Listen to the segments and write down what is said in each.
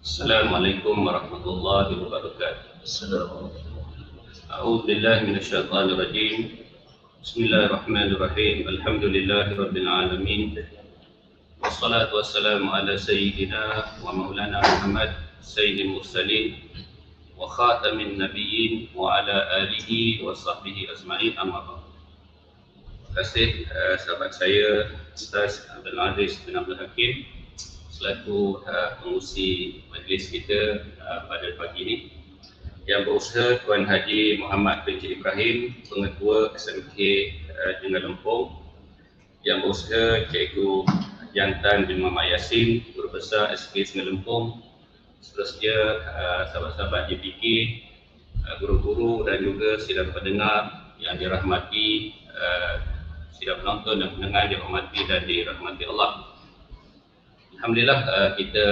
Assalamualaikum warahmatullahi wabarakatuh. A'udzu billahi minasyaitonir rajim. Bismillahirrahmanirrahim. Alhamdulillahirabbil alamin. Wassalatu wassalamu ala sayyidina wa maulana Muhammad sayyidil mursalin wa khatamin nabiyyin wa ala alihi wa sahbihi ajma'in, amma ba'd. Terima kasih sahabat saya Ustaz Abdul Aziz bin Abdul Hakim selaku pengurusi majlis kita pada pagi ini, yang berusaha Tuan Haji Muhammad bin Ibrahim, pengetua SMK Jengan Lempung, yang berusaha Cikgu Jantan bin Muhammad Yasin, Guru Besar SMK Jengan Lempung, seterusnya sahabat-sahabat JPK, guru-guru dan juga sidang pendengar yang dirahmati, sidang penonton dan pendengar dirahmati dan dirahmati Allah. Alhamdulillah, kita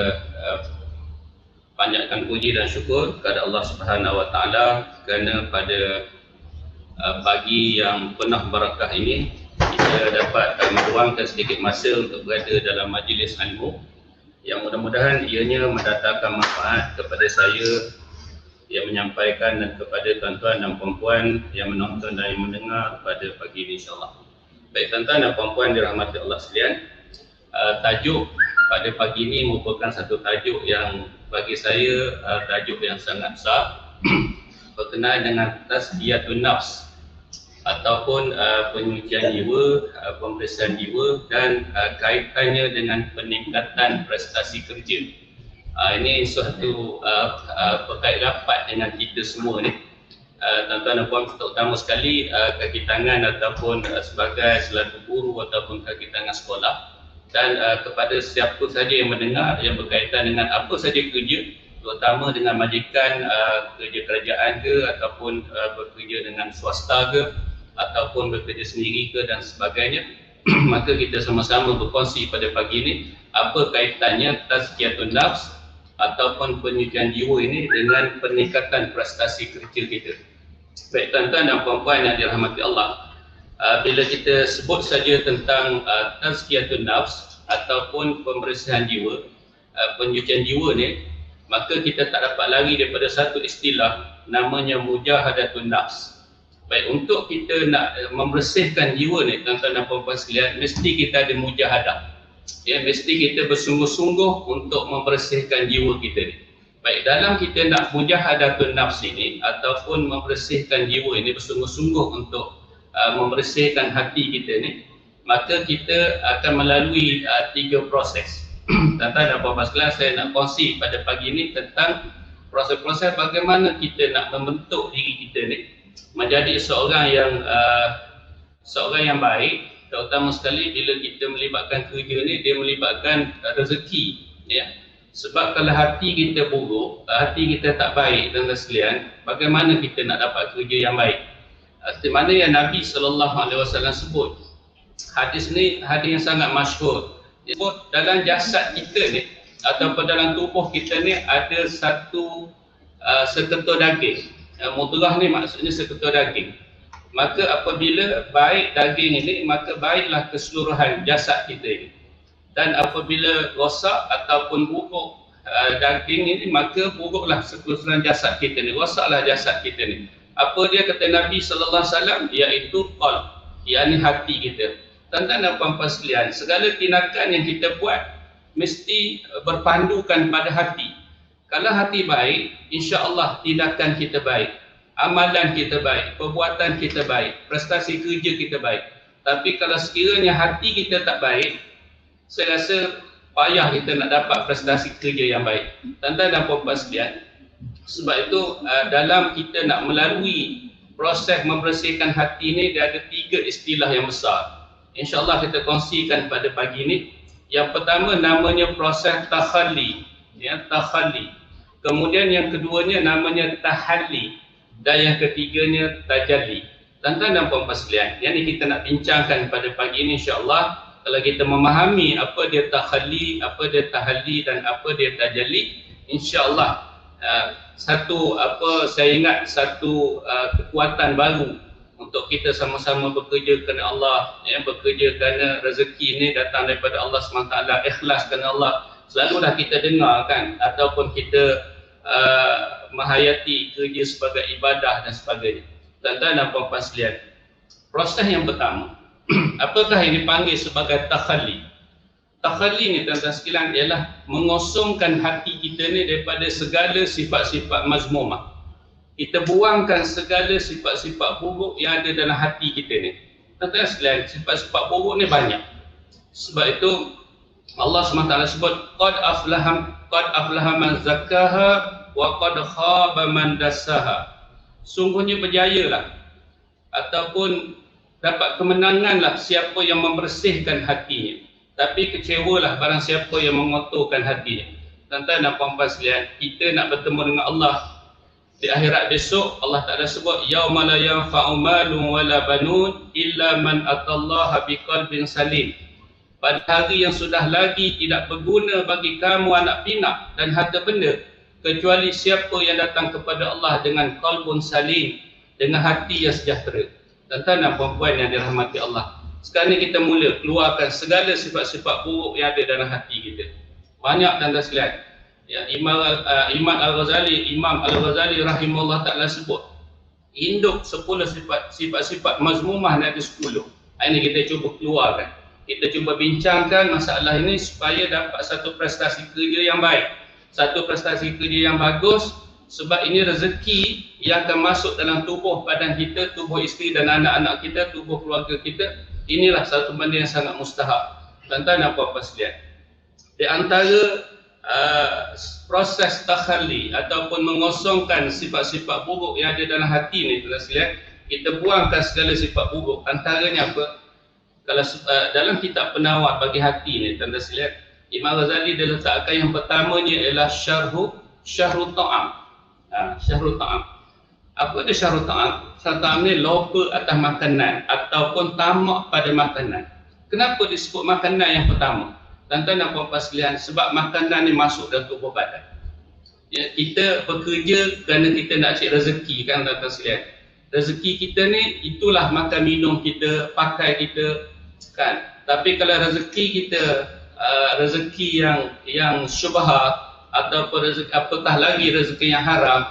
panjatkan puji dan syukur kepada Allah Subhanahu Wa Taala kerana pada pagi yang penuh barakah ini kita dapat meluangkan sedikit masa untuk berada dalam majlis ilmu yang mudah-mudahan ianya mendatangkan manfaat kepada saya yang menyampaikan dan kepada tuan-tuan dan puan-puan yang menonton dan yang mendengar pada pagi ini, insyaAllah. Baik tuan-tuan dan puan-puan dirahmati Allah sekalian, tajuk pada pagi ini merupakan satu tajuk yang bagi saya tajuk yang sangat besar berkenaan dengan tazkiyatun nafs ataupun penyucian jiwa, pembersihan jiwa dan kaitannya dengan peningkatan prestasi kerja. Ini suatu berkait rapat dengan kita semua ni. Tuan-tuan dan puan, terutama sekali kaki tangan ataupun sebagai selaku guru ataupun kaki tangan sekolah, dan kepada siapa saja yang mendengar yang berkaitan dengan apa saja kerja, terutama dengan majikan kerja kerajaan ke ataupun bekerja dengan swasta ke ataupun bekerja sendiri ke dan sebagainya. Maka kita sama-sama berkongsi pada pagi ini apa kaitannya tazkiyatun nafs ataupun penyucian jiwa ini dengan peningkatan prestasi kerja kita. Baik tuan-tuan dan puan-puan yang dirahmati Allah, bila kita sebut saja tentang tazkiyatun nafs ataupun pembersihan jiwa, penyucian jiwa ni, maka kita tak dapat lari daripada satu istilah namanya mujahadatun nafs. Baik, untuk kita nak membersihkan jiwa ni tuan-tuan dan puan-puan sekalian, mesti kita ada mujahadah. Ya, mesti kita bersungguh-sungguh untuk membersihkan jiwa kita ni. Baik, dalam kita nak mujahadatun nafs ini ataupun membersihkan jiwa ini, bersungguh-sungguh untuk membersihkan hati kita ni, maka kita akan melalui 3 proses. Tuan-tuan dan puan-puan sekalian, saya nak kongsi pada pagi ini tentang proses-proses bagaimana kita nak membentuk diri kita ni menjadi seorang yang baik, terutama sekali bila kita melibatkan kerja ni, dia melibatkan rezeki, ya. Sebab kalau hati kita buruk, hati kita tak baik dan sekalian, bagaimana kita nak dapat kerja yang baik? Seperti mana yang Nabi SAW sebut. Hadis ni hadis yang sangat masyhur. Dia sebut dalam jasad kita ni ataupun dalam tubuh kita ni ada satu seketul daging. Mudrah ni maksudnya seketul daging. Maka apabila baik daging ini, maka baiklah keseluruhan jasad kita ini. Dan apabila rosak ataupun buruk daging ini, maka buruklah keseluruhan jasad kita ni, rosaklah jasad kita ni. Apa dia kata Nabi sallallahu alaihi wasallam, iaitu qalb, yakni hati kita. Tuan-tuan dan puan-puan sekalian, segala tindakan yang kita buat mesti berpandukan pada hati. Kalau hati baik, insya-Allah tindakan kita baik, amalan kita baik, perbuatan kita baik, prestasi kerja kita baik. Tapi kalau sekiranya hati kita tak baik, saya rasa payah kita nak dapat prestasi kerja yang baik. Tuan-tuan dan puan-puan sekalian, sebab itu dalam kita nak melalui proses membersihkan hati ini, dia ada 3 istilah yang besar. InsyaAllah kita kongsikan pada pagi ini. Yang pertama namanya proses takhalli, ya, takhalli. Kemudian yang keduanya namanya tahalli, dan yang ketiganya tajalli. Tuan-tuan dan puan-puan sekalian, yang ini kita nak bincangkan pada pagi ini, insyaAllah. Kalau kita memahami apa dia takhalli, apa dia tahalli dan apa dia tajalli, insyaAllah saya ingat satu kekuatan baru untuk kita sama-sama bekerja kerana Allah, ya, bekerja kerana rezeki ini datang daripada Allah SWT, ikhlas kerana Allah, selalulah kita dengar kan, ataupun kita menghayati kerja sebagai ibadah dan sebagainya. Tuan-tuan dan puan-puan sekalian, proses yang pertama, apakah yang dipanggil sebagai takhalli? Takhalli ni tuan-tuan sekalian ialah mengosongkan hati kita ni daripada segala sifat-sifat mazmumah. Kita buangkan segala sifat-sifat buruk yang ada dalam hati kita ni. Tuan-tuan sekalian, sifat-sifat buruk ni banyak. Sebab itu Allah SWT sebut qad aflaha man zakkaha wa qad khaba man dassaha. Sungguhnya berjayalah ataupun dapat kemenanganlah siapa yang membersihkan hatinya, tapi kecewalah barang siapa yang mengotorkan hatinya. Tuan-tuan dan puan-puan sekalian, kita nak bertemu dengan Allah di akhirat besok. Allah Ta'ala sebut yauma la yanfa'u malun wala banun illa man atallaha biqalbin salim. Pada hari yang sudah lagi tidak berguna bagi kamu anak pinak dan harta benda, kecuali siapa yang datang kepada Allah dengan qalbun salim, dengan hati yang sejahtera. Tuan-tuan dan puan-puan yang dirahmati Allah, sekarang ni kita mula keluarkan segala sifat-sifat buruk yang ada dalam hati kita. Banyak tuan-tuan sekalian. Ya, Imam Al-Ghazali rahimahullah ta'ala sebut induk 10 sifat-sifat mazmumah ni ada 10. Ini kita cuba keluarkan. Kita cuba bincangkan masalah ini supaya dapat satu prestasi kerja yang baik, satu prestasi kerja yang bagus. Sebab ini rezeki yang akan masuk dalam tubuh badan kita, tubuh isteri dan anak-anak kita, tubuh keluarga kita. Inilah satu benda yang sangat mustahak. Tuan-tuan dan puan-puan sekalian, di antara proses takhalli ataupun mengosongkan sifat-sifat buruk yang ada dalam hati ni, tuan-tuan sekalian, kita buangkan segala sifat buruk. Antaranya apa? Kalau dalam kitab penawar bagi hati ni, tuan-tuan sekalian, Imam Ghazali dia letakkan yang pertamanya ialah syahru ta'am. Syahru ta'am. Apa itu syahru ta'am? Syahru ta'am ni lupa atas makanan ataupun tamak pada makanan. Kenapa disebut makanan yang pertama? Tuan-tuan dan puan-puan sekalian, sebab makanan ni masuk dalam tubuh badan. Ya, kita bekerja kerana kita nak cari rezeki kan tuan-tuan sekalian. Rezeki kita ni itulah makan minum kita, pakai kita kan. Tapi kalau rezeki kita rezeki yang syubhat ataupun rezeki, apatah lagi rezeki yang haram,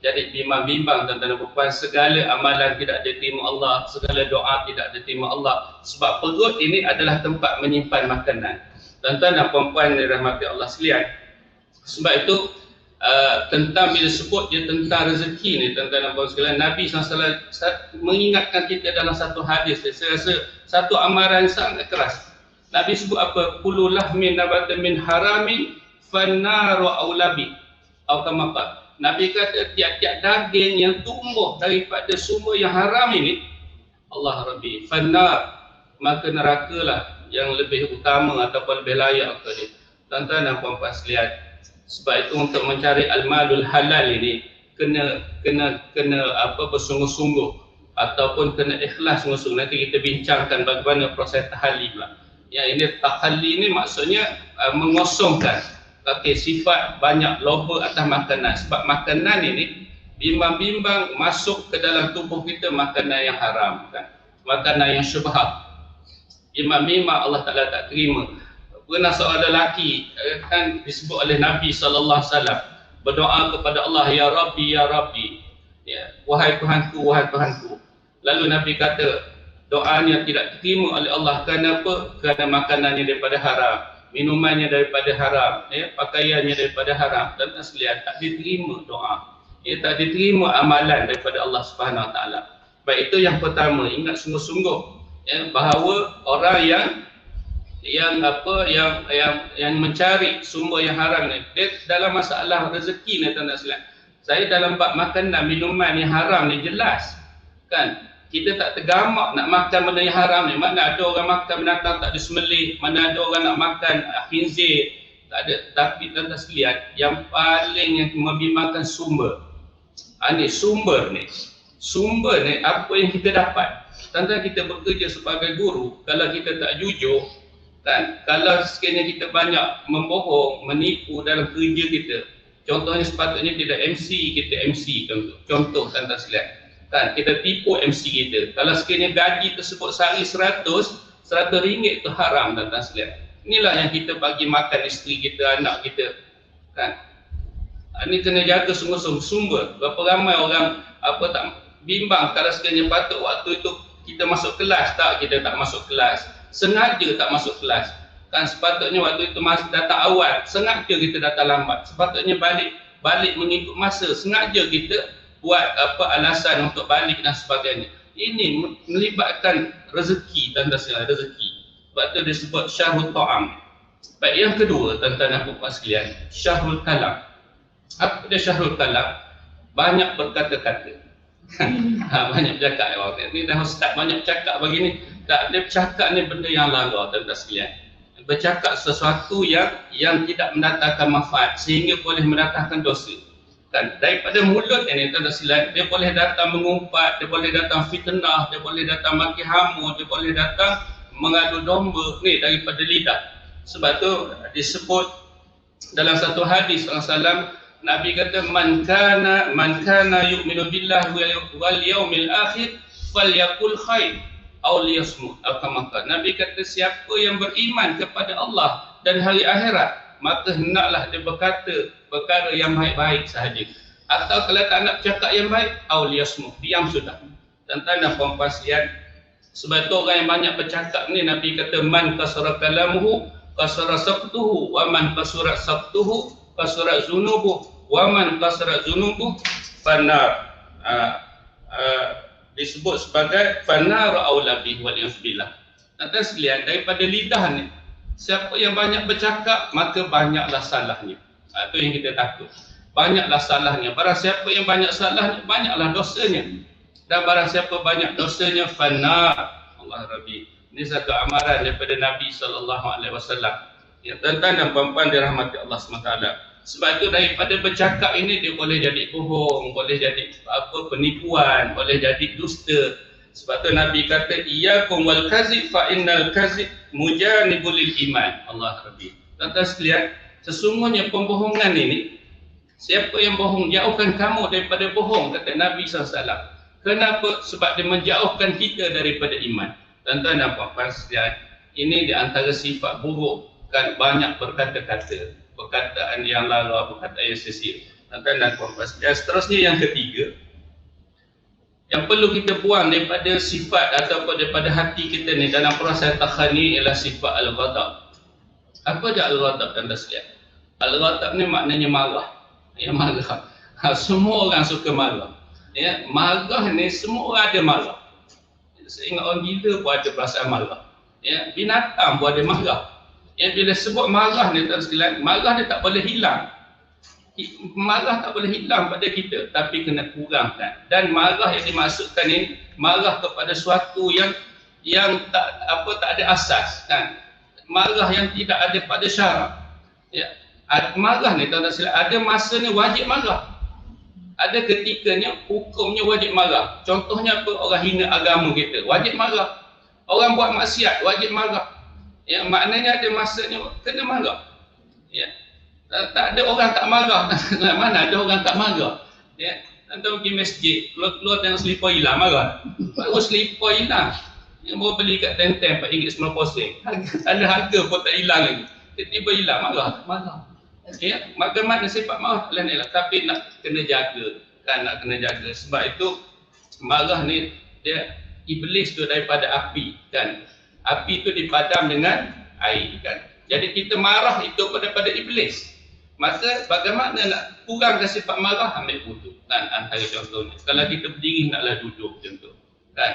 jadi bimbang-bimbang tuan-tuan dan puan, segala amalan tidak diterima Allah, segala doa tidak diterima Allah. Sebab perut ini adalah tempat menyimpan makanan. Tuan-tuan dan puan-puan dirahmati Allah sekalian. Sebab itu tentang bila sebut dia tentang rezeki ni, tuan-tuan dan puan sekalian, Nabi SAW mengingatkan kita dalam satu hadis. Saya rasa satu amaran sangat keras. Nabi sebut apa? Kullu lahmin nabata min haramin fannaru aulabi. Atau kama qala, Nabi kata tiap-tiap daging yang tumbuh daripada sumber yang haram ini, Allah Rabbi, fannar, maka nerakalah yang lebih utama ataupun lebih layak kepada dia. Tuan-tuan dan puan-puan sekalian, sebab itu untuk mencari al-malul halal ini kena bersungguh-sungguh ataupun kena ikhlas sungguh-sungguh. Nanti kita bincangkan bagaimana proses tahalli pula. Yang ini tahalli ini maksudnya mengosongkan sifat banyak loba atas makanan. Sebab makanan ini bimbang-bimbang masuk ke dalam tubuh kita makanan yang haram kan, makanan yang syubhat. Bimbang-bimbang Allah Ta'ala tak terima. Pernah seorang lelaki kan disebut oleh Nabi SAW berdoa kepada Allah, ya Rabbi, ya Rabbi, ya, wahai Tuhanku, wahai Tuhanku. Lalu Nabi kata doanya tidak diterima oleh Allah. Kenapa? Kerana makanannya daripada haram, minumannya daripada haram, ya, pakaiannya daripada haram. Dan sekalian, tak diterima doa, ya, tak diterima amalan daripada Allah Subhanahu Wa Taala. Baik, itu yang pertama. Ingat sungguh-sungguh, ya, bahawa orang yang mencari sumber yang haram ni, dia dalam masalah rezeki ni tuan-tuan sekalian. Saya dalam bab makanan minuman yang haram ni jelas kan, kita tak tergamak nak makan benda yang haram ni. Mana ada orang makan binatang tak disembelih, mana ada orang nak makan khinzir, tak ada. Tapi tuan-tuan sekalian, yang paling yang membimbangkan sumber. Sumber ni apa yang kita dapat. Tuan-tuan, kita bekerja sebagai guru, kalau kita tak jujur kan, kalau sekiranya kita banyak membohong, menipu dalam kerja kita, contohnya sepatutnya tidak MC, kita MC contoh tuan-tuan sekalian kan, kita tipu MC kita. Kalau sekiranya gaji tersebut sehari 100 ringgit itu haram tuan-tuan sekalian. Inilah yang kita bagi makan isteri kita, anak kita, kan? Ini kena jaga sungguh-sungguh sumber. Berapa ramai orang tak bimbang kalau sekiranya patut waktu itu kita masuk kelas, tak, kita tak masuk kelas, sengaja tak masuk kelas, kan? Sepatutnya waktu itu masih datang awal, sengaja kita datang lambat, sepatutnya balik mengikut masa, sengaja kita buat alasan untuk balik dan sebagainya. Ini melibatkan rezeki, tanda sekalian, rezeki. Sebab itu disebut syahrul ta'am. Baik, yang kedua, tuan-tuan dan puan sekalian, syahrul kalam. Apa dia syahrul kalam? Banyak berkata-kata. Banyak bercakap. Ini dah ustaz banyak bercakap begini. Tak, dia bercakap ni benda yang lara, tuan-tuan sekalian. Bercakap sesuatu yang tidak mendatangkan manfaat sehingga boleh mendatangkan dosa. Dan daripada mulut ini, tuan-tuan sekalian, dia boleh datang mengumpat, dia boleh datang fitnah, dia boleh datang maki hamu, dia boleh datang mengadu domba ni daripada lidah. Sebab tu disebut dalam satu hadis Rasulullah, Nabi kata man kana yu'minu billahi wal yaumil akhir falyakul khair aw liyasmut. Nabi kata siapa yang beriman kepada Allah dan hari akhirat, maka hendaklah dia berkata perkara yang baik-baik sahaja. Atau kalau tak nak cakap yang baik, aw liyasmut, diam sudah. Tuan-tuan dan puan-puan sekalian, sebab tu orang yang banyak bercakap ni, Nabi kata man kasara kalamuhu kasara sabtuhu wa man kasara sabtuhu kasara zunubuh wa man kasara zunubuh fanar. Disebut sebagai fanar aula bihi wal yasbillah. Tuan-tuan sekalian, daripada lidah ni, siapa yang banyak bercakap maka banyaklah salahnya. Itu yang kita takut. Banyaklah salahnya. Barang siapa yang banyak salahnya, banyaklah dosanya. Dan barang siapa banyak dosanya, fanar. Allah Rabbi. Ini satu amaran daripada Nabi SAW. Ya, tuan-tuan dan puan-puan dirahmati Allah SWT. Sebab itu daripada bercakap ini, dia boleh jadi bohong, boleh jadi penipuan, boleh jadi dusta. Sebab itu Nabi kata, iyyakum wal kazib fa innal kazib mujanibul lil iman. Allah Rabbi. Tuan-tuan sekalian, sesungguhnya pembohongan ini, siapa yang bohong, jauhkan kamu daripada bohong, kata Nabi SAW. Kenapa? Sebab dia menjauhkan kita daripada iman. Tuan-tuan dan puan-puan sekalian, ini di antara sifat buruk, kan, banyak berkata-kata, perkataan yang lara, perkataan yang sia-sia. Tuan-tuan dan puan-puan sekalian, seterusnya yang ketiga, yang perlu kita buang daripada sifat ataupun daripada hati kita ni dalam proses takhani ialah sifat al-ghadab. Apa dia al-ghadab, tuan-tuan sekalian? Al-ghadab ni maknanya marah. Ya, marah. Semua orang suka marah. Ya, marah ni semua orang ada marah. Saya ingat orang gila pun ada perasaan marah. Ya, binatang pun ada marah. Ya, bila sebut marah ni, tuan sekalian, marah dia tak boleh hilang. Marah tak boleh hilang pada kita, tapi kena kurangkan. Dan marah yang dimaksudkan ini, marah kepada sesuatu yang tak ada asas, kan? Marah yang tidak ada pada syarak. Ya, marah ni, tuan sekalian, ada masanya wajib marah. Ada ketikanya hukumnya wajib marah. Contohnya apa? Orang hina agama kita, wajib marah. Orang buat maksiat, wajib marah. Ya, maknanya ada masanya kena marah. Ya. Tak ada orang tak marah. Mana ada orang tak marah? Ya. Tuan pergi masjid, keluar dengan selipar hilang, marah. Baru selipar hilang. Yang baru beli kat Tenten RM4.90. Ada harga pun tak hilang lagi. Tiba-tiba hilang, marah. Ya, bagaimana sifat marah lain, tapi nak kena jaga, kan, nak kena jaga. Sebab itu marah ni dia iblis tu daripada api, kan. Api tu dipadam dengan air, kan. Jadi kita marah itu daripada iblis. Maka bagaimana nak kurangkan sifat marah? Ambil wuduk, kan, antara contohnya. Kalau kita berdiri naklah duduk macam tu, kan.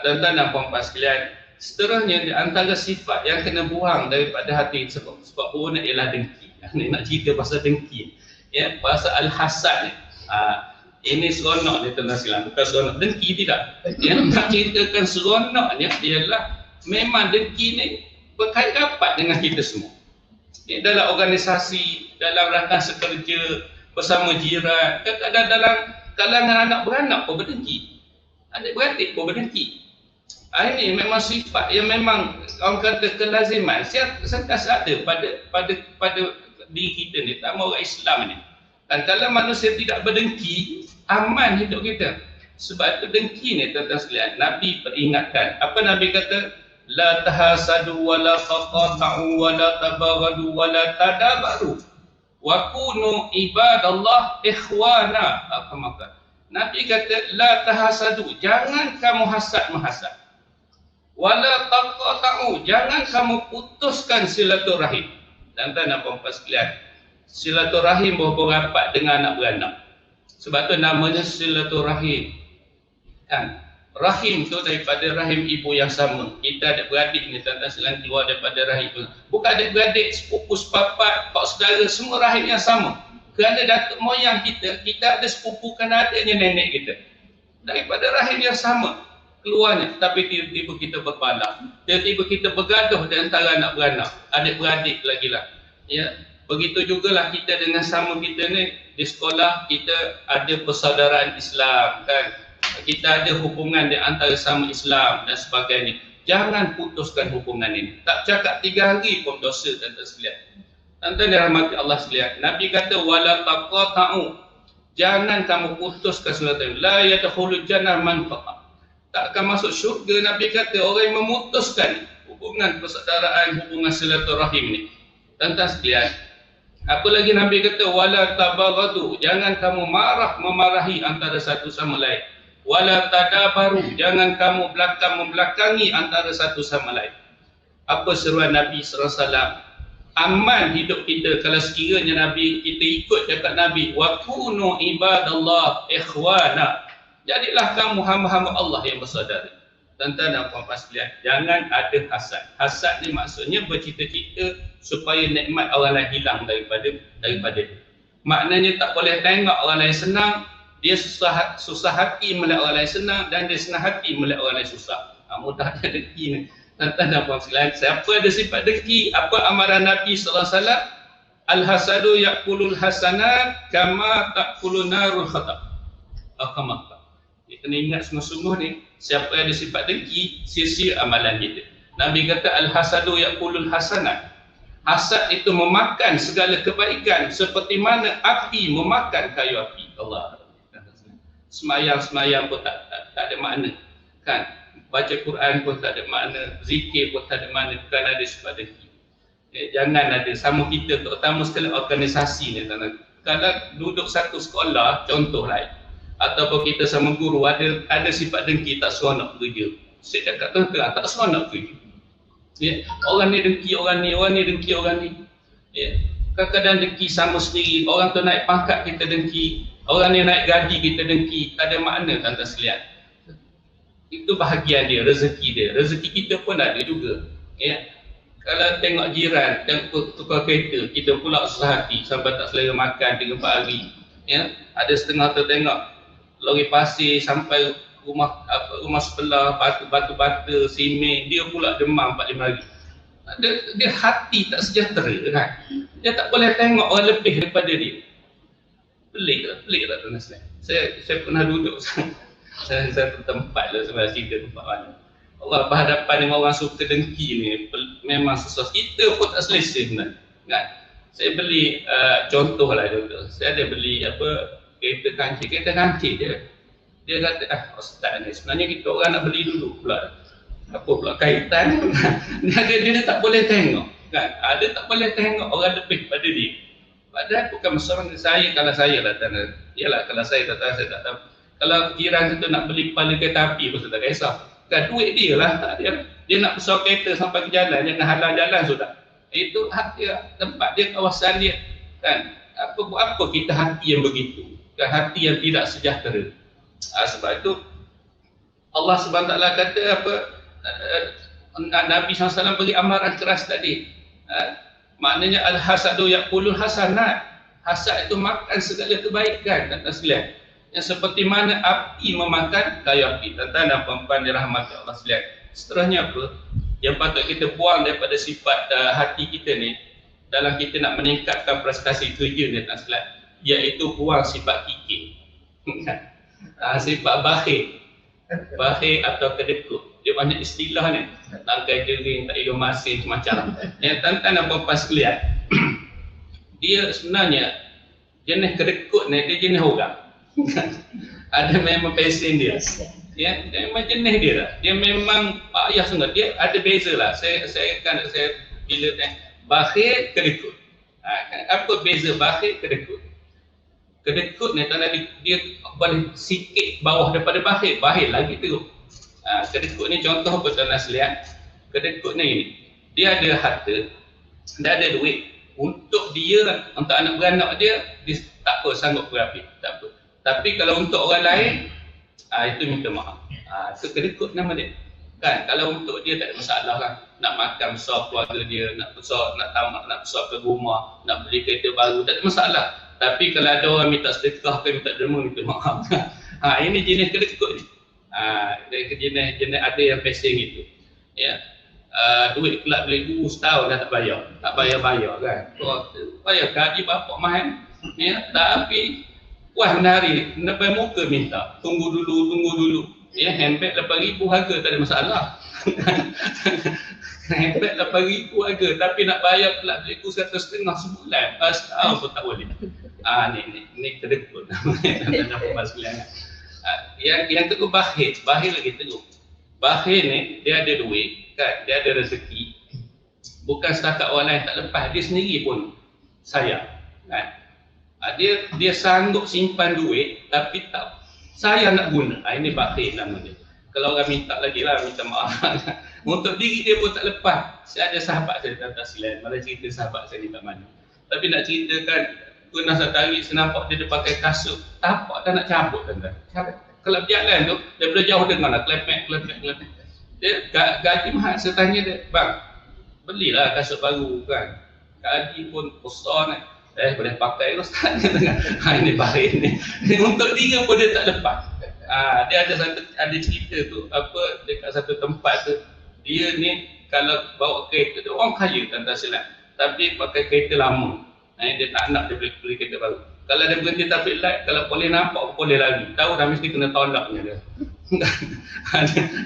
Tuan-tuan dan puan-puan sekalian, seterusnya di antara sifat yang kena buang daripada hati sebab orang ialah dengki. Ni nak cerita pasal dengki, ya, pasal al-hasad ni. Ini seronok ni, tuan-tuan sekalian, bukan seronok dengki, tidak. Yang nak ceritakan seronoknya ialah memang dengki ni berkait rapat dengan kita semua. Ya, dalam organisasi, dalam rakan sekerja, bersama jiran, kadang-kadang dalam kalangan anak beranak pun berdengki, adik-beradik pun berdengki. Ini memang sifat yang memang orang kata kelaziman sentiasa ada pada diri kita ni, terutama orang Islam ni. Dan kalau manusia tidak berdengki, aman hidup kita. Sebab itu dengki ni, tuan-tuan sekalian, Nabi peringatkan. Apa Nabi kata? la tahasadu wa la taqata'u wa la tabaghadu wa la tadabaru wa kunu ibadallah ikhwana. Apa maksud? Nabi kata la tahasadu, jangan kamu hasad menghasad. Wala taqata'u, jangan kamu putuskan silaturahim. Dan tuan-tuan puan sekalian, silaturahim berhubung rapat dengan anak beranak. Sebab tu namanya silaturahim. Kan? Rahim tu daripada rahim ibu yang sama. Kita adik-beradik ni tuan-tuan sekalian keluar daripada rahim tu. Bukan adik-beradik, sepupu, sepapat, pak saudara, semua rahim yang sama. Kerana datuk moyang kita, kita ada sepupu kan adiknya nenek kita. Daripada rahim yang sama keluarnya. Tapi tiba-tiba kita berbalah. Tiba-tiba kita bergaduh di antara anak beranak. Adik-beradik lagi lah. Ya. Begitu jugalah kita dengan sama kita ni. Di sekolah kita ada persaudaraan Islam kan. Kita ada hubungan di antara sama Islam dan sebagainya. Jangan putuskan hubungan ini. Tak cakap 3 hari pun dosa dan terseliat. Tuan-tuan dirahmati Allah sekalian. Nabi kata wala taqata'u. Jangan kamu putuskan silaturahim. La yadkhulul jannah man qata'. Tak akan masuk syurga. Nabi kata orang yang memutuskan hubungan persaudaraan, hubungan silaturahim ni. Tuan-tuan sekalian, apa lagi Nabi kata wala tabaghadu. Jangan kamu memarahi antara satu sama lain. Wala tadabaru, jangan kamu membelakangi antara satu sama lain. Apa seruan Nabi SAW? Aman hidup kita kalau sekiranya Nabi, kita ikut cakap Nabi, wa kunu ibadallah ikhwana. Jadilah kamu hamba-hamba Allah yang bersaudara. Tuan-tuan dan puan-puan sekalian, jangan ada hasad. Hasad ni maksudnya bercita-cita supaya nikmat orang lain hilang daripada dia. Maknanya tak boleh tengok orang lain senang. Dia susah hati melihat orang lain senang dan dia senang hati melihat orang lain susah. Mudah dia dengki ni. Tuan-tuan dan puan sekalian, siapa ada sifat dengki? Apa amaran Nabi SAW? Al-hasadu ya'kulul hasanat kama ta'kulun narul khatab. Kama. Kita kena ingat sungguh-sungguh ni, siapa ada sifat dengki, sia-sia amalan kita. Nabi kata al-hasadu ya'kulul hasanat. Hasad itu memakan segala kebaikan seperti mana api memakan kayu api. Allah. Semayang pun tak ada makna kan, baca Quran pun tak ada makna, zikir pun tak ada makna, bukan ada sifat dengki. Jangan ada sama kita, terutama sekali organisasi ni. Kalau duduk satu sekolah, contoh lain, ataupun kita sama guru ada sifat dengki, tak seronok kerja. Saya cakap tuan-tuan, tak seronok kerja. Ya, orang ni dengki orang ni, orang ni dengki orang ni. Ya, kadang-kadang dengki sama sendiri. Orang tu naik pangkat, kita dengki. Orang ni naik gaji, kita dengki. Tak ada makna, tuan-tuan sekalian. Itu bahagian dia, rezeki dia. Rezeki kita pun ada juga. Ya. Kalau tengok jiran, tengok tukar kereta, kita pula susah hati sampai tak selera makan 3-4 hari. Ya. Ada setengah tu tengok lori pasir sampai rumah sebelah, batu-bata, simen, dia pula demam 4-5 hari. Dia hati tak sejahtera kan. Dia tak boleh tengok orang lebih daripada dia. Pelik lah tuan-tuan sekalian. Saya pernah duduk saya tempat lah sebenarnya, cerita tempat mana. Allah berhadapan dengan orang suka dengki ni memang sesuatu kita pun tak selesa sebenarnya kan. Saya beli contoh. Saya ada beli kereta kancil dia kata ustaz ni sebenarnya kita orang nak beli dulu pula. Apa pula kaitan? dia tak boleh tengok kan. Dia tak boleh tengok orang lebih pada dia. Padahal bukan masalah saya. Kalau saya lah tanda. Yalah kalau saya tak tahu, saya tak tahu. Kalau jiran itu nak beli kepala kereta api pun saya tak kisah. Kan duit dia lah. Dia nak besar kereta sampai ke jalan, jangan halang jalan sudah. Itu hak dia, tempat dia, kawasan dia. Kan? Apa kita hati yang begitu? Kan hati yang tidak sejahtera. Sebab itu Allah SWT kata Nabi SAW beri amaran keras tadi. Maknanya al-hasadu ya'kulul hasanat. Hasad itu makan segala kebaikan, tuan-tuan sekalian. Yang seperti mana api memakan kayu api. Tuan-tuan dan puan-puan dirahmati Allah sekalian. Seterusnya apa? Yang patut kita buang daripada sifat hati kita ni dalam kita nak meningkatkan prestasi kerja ni, tuan-tuan sekalian, iaitu buang sifat kikir. Sifat bakhil atau kedekut. Dia banyak istilah ni, tangkai jering, tak hidung masin, macam yang tuan-tuan dan puan-puan sekalian. Dia sebenarnya jenis kedekut ni, dia jenis orang. Ada memang pesen dia Ya, dia memang jenis dia lah. Dia memang payah sangat. Dia ada beza lah. Saya bila bakhil kedekut. Apa beza bakhil kedekut? Kedekut ni tanda dia paling sikit bawah daripada bakhil. Bakhil lagi teruk. Kedekut ni contoh apa tuan sekalian? Kedekut ni dia ada harta, dia ada duit. Untuk dia, untuk anak beranak dia tak apa sanggup berapi. Tak apa. Tapi kalau untuk orang lain, itu minta maaf. Itu kedekut nama dia. Kan, kalau untuk dia tak ada masalah kan. Nak makan besar keluarga dia, nak tamat, nak besar ke rumah, nak beli kereta baru, tak ada masalah. Tapi kalau ada orang minta sedekah ke minta derma, minta maaf. Ini jenis kedekut ni. Jenis ada yang pesing itu. Ya. Duit kelak beli guru setahun dah tak bayar kan. Bayar gaji bapak mahal. Ya, tapi wah menari, depan muka minta. Tunggu dulu. Ya, handbag 8,000 harga tak ada masalah. Handbag 8,000 harga, tapi nak bayar pula beli guru 150 sebulan. Setahun pun tak boleh. Ni kedekut namanya. Yang teruk bakhil lagi teruk. Bakhil ni dia ada duit kan, dia ada rezeki. Bukan setakat orang lain tak lepas, dia sendiri pun sayang kan. Dia sanggup simpan duit tapi tak sayang nak guna. Ini bakhil nama dia. Kalau orang minta lagi lah, minta maaf. Untuk diri dia pun tak lepas. Saya ada sahabat saya tak silap, malah cerita sahabat saya ni tak mana. Tapi nak ceritakan, pernah satu hari saya nampak dia pakai kasut, tapak dah nak cabut tuan-tuan. Kalau berjalan tu, daripada jauh dengar lah, klepek. Dia gaji mahal, saya tanya dia, bang, belilah kasut baru kan. Gaji pun besar kan. Boleh pakai lah Ustaz. Ini baik ni. Untuk dia pun dia tak lepas. Dia ada cerita tu, dekat satu tempat tu, dia ni kalau bawa kereta tu, orang kaya tak silap. Tapi pakai kereta lama. Dia tak nak dia beli kereta baru. Kalau dia berhenti traffic light, kalau boleh nampak boleh lari. Tahu dah mesti kena tolaknya dia.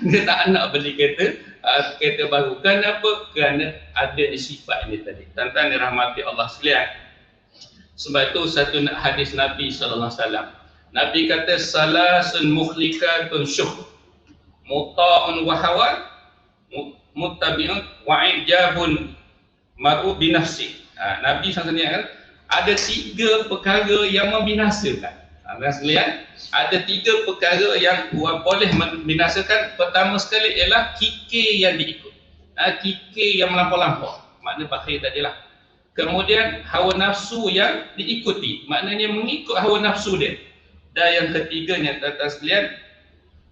Dia tak nak beli kereta baru. Kenapa? Kerana ada sifat ini tadi. Tuan-tuan dirahmati Allah sekalian. Sebab itu satu hadis Nabi SAW. Nabi kata salasun mukhlikatun syuh, muta'un wa hawan, muttabi'un wa ijabun mar'u binafsi. Nabi SAW kata ada 3 perkara yang membinasakan. Sekalian, ada 3 perkara yang boleh membinasakan. Pertama sekali ialah kikir yang diikut. Kikir yang melampau-lampau. Makna bakhil tadilah. Kemudian hawa nafsu yang diikuti. Maknanya mengikut hawa nafsu dia. Dan yang ketiganya, tuan-tuan sekalian,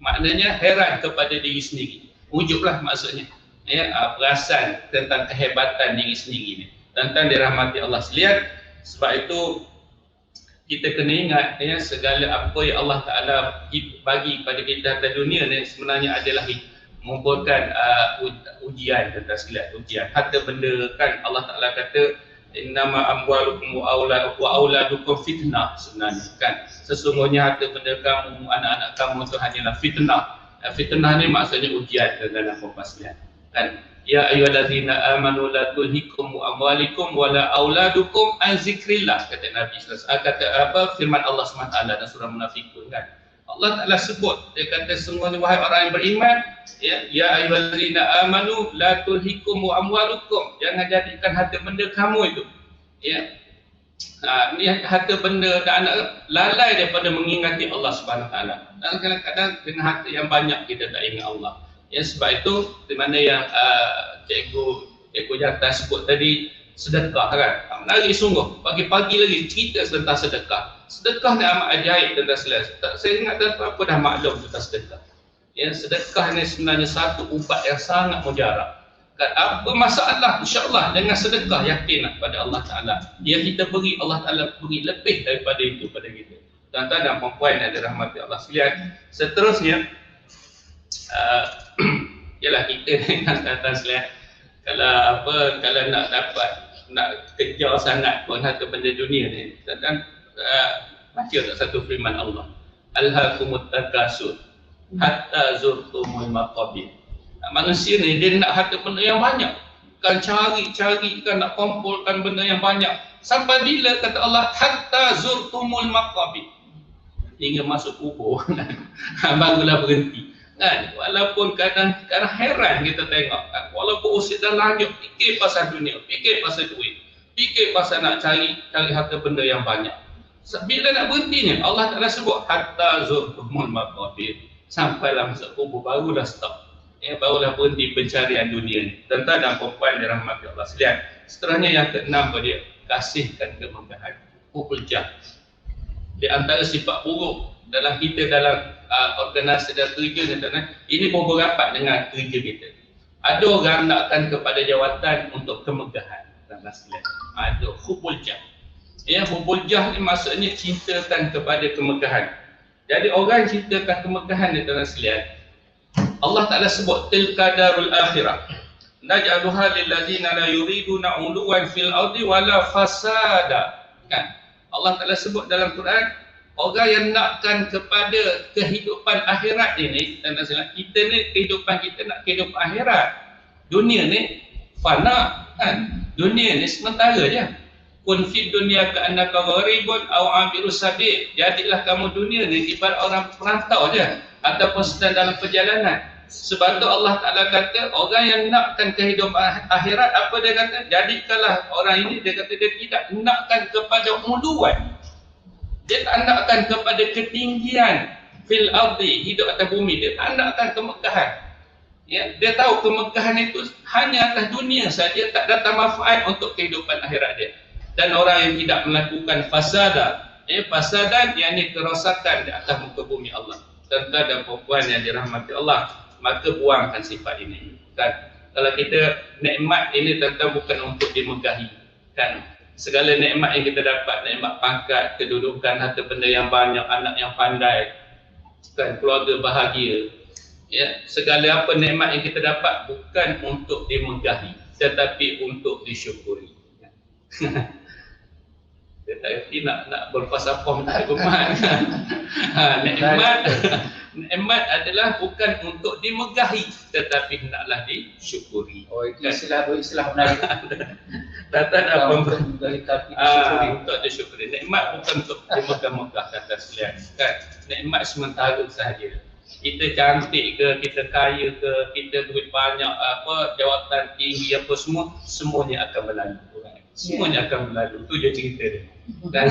maknanya heran kepada diri sendiri. Ujublah maksudnya. Perasan tentang kehebatan diri sendiri ni. Tuan-tuan dirahmati Allah sekalian. Sebab itu kita kena ingat segala apa yang Allah Ta'ala bagi pada kita atas dunia ni sebenarnya adalah mengumpulkan ujian, tuan-tuan sekalian, ujian. Harta benda kan Allah Ta'ala kata innama amwalukum wa auladukum fitnah, sebenarnya kan. Sesungguhnya harta benda kamu, anak-anak kamu itu hanyalah fitnah. Fitnah ni maksudnya ujian, tuan-tuan dan puan sekalian. Kan? Ya ayyuhallazina amanu la tulhikum amwalikum wala auladukum an zikrillah, kata Nabi sallallahu kata firman Allah SWT dalam surah Munafikun kan. Allah Taala sebut, dia kata semuanya wahai orang yang beriman, ya ayyuhallazina amanu la tulhikum amwalukum, jangan jadikan harta benda kamu itu ni harta benda dan anak lalai daripada mengingati Allah Subhanahu Taala. Dan kadang-kadang dengan harta yang banyak kita tak ingat Allah. Sebab itu di mana yang cikgu Jata sebut tadi, sedekah kan. Menarik sungguh. Pagi-pagi lagi cerita tentang sedekah. Sedekah ni amat ajaib tentang sedekah. Saya ingat apa dah maklum tentang sedekah. Sedekah ni sebenarnya satu ubat yang sangat mujarab. Kan apa masalah, insya-Allah dengan sedekah yakin pada Allah Taala. Yang kita beri, Allah Taala beri lebih daripada itu pada kita. Tuan-tuan dan puan-puan yang dirahmati Allah sekalian. Seterusnya ialah kita dengan tuan-tuan sekalian, kalau nak kejar sangat pun harta benda dunia ni, tuan-tuan baca tak satu firman Allah, alhaakumut takasur hatta zurtumul maqabir. Manusia ni dia nak harta benda yang banyak, kan cari kan nak kumpulkan benda yang banyak sampai bila kata Allah hatta zurtumul maqabir, hingga masuk kubur barulah berhenti kan. Walaupun kadang heran kita tengok kan, walaupun usia dah lanjut fikir pasal dunia, fikir pasal duit, fikir pasal nak cari harta benda yang banyak. Bila nak berhentinya Allah Ta'ala sebut hatta zurtumul maqabir, sampailah masuk kubur barulah stop, barulah berhenti pencarian dunia ni. Tuan-tuan dan puan dirahmati Allah sekalian, seterusnya yang keenam dia kasihkan kemegahan, hubul jah. Di antara sifat buruk dalam kita dalam organisasi dan kerja ni, ini berberapat dengan kerja kita. Ada orang nakkan kepada jawatan untuk kemegahan dan sekalian. Ada hubul jah. Hubul jah ni maksudnya cintakan kepada kemegahan. Jadi orang cintakan kemegahan ni dan sekalian, Allah Ta'ala sebut tilka darul akhirah naj'aluha lillazina la yuriduna 'uluwan fil ardi wala fasada. Kan? Allah Ta'ala sebut dalam Quran, orang yang nakkan kepada kehidupan akhirat ini, dan kita ni kehidupan kita nak kehidupan akhirat. Dunia ni fana kan. Dunia ni sementara je. Kun fid dunya ka'annaka gharibun aw 'abiru sabil. Jadilah kamu dunia ni ibarat orang perantau je ataupun sedang dalam perjalanan. Sebab tu Allah Ta'ala kata orang yang nakkan kehidupan akhirat, apa dia kata? Jadikanlah orang ini, dia kata dia tidak nakkan kepada uluan. Dia tak nakkan kepada ketinggian fil ardi, hidup atas bumi. Dia tak nakkan kemegahan. Dia tahu kemegahan itu hanya atas dunia saja, tak datang manfaat untuk kehidupan akhirat dia. Dan orang yang tidak melakukan fasada, fasadan yakni kerosakan di atas muka bumi Allah. Tuan-tuan dan puan yang dirahmati Allah, maka buangkan sifat ini kan. Kalau kita nikmat ini tuan-tuan bukan untuk dimegahi kan. Segala nikmat yang kita dapat, nikmat pangkat, kedudukan, harta benda yang banyak, anak yang pandai kan, keluarga bahagia, segala apa nikmat yang kita dapat bukan untuk dimegahi tetapi untuk disyukuri. Tetapi nak berpasapam tak kuman. Nikmat adalah bukan untuk dimegahi tetapi hendaklah disyukuri. Oh, itu istilah Melayu. Tatan apa untuk dimegahi tapi disyukuri. Untuk disyukuri. Nikmat bukan untuk dimegah-megahkan dan sekalian. Kan? Nikmat sementara sahaja. Kita cantik ke, kita kaya ke, kita duit banyak, jawatan tinggi apa semua, semuanya akan berlalu. Semuanya akan berlalu. Itu je cerita dia. Dan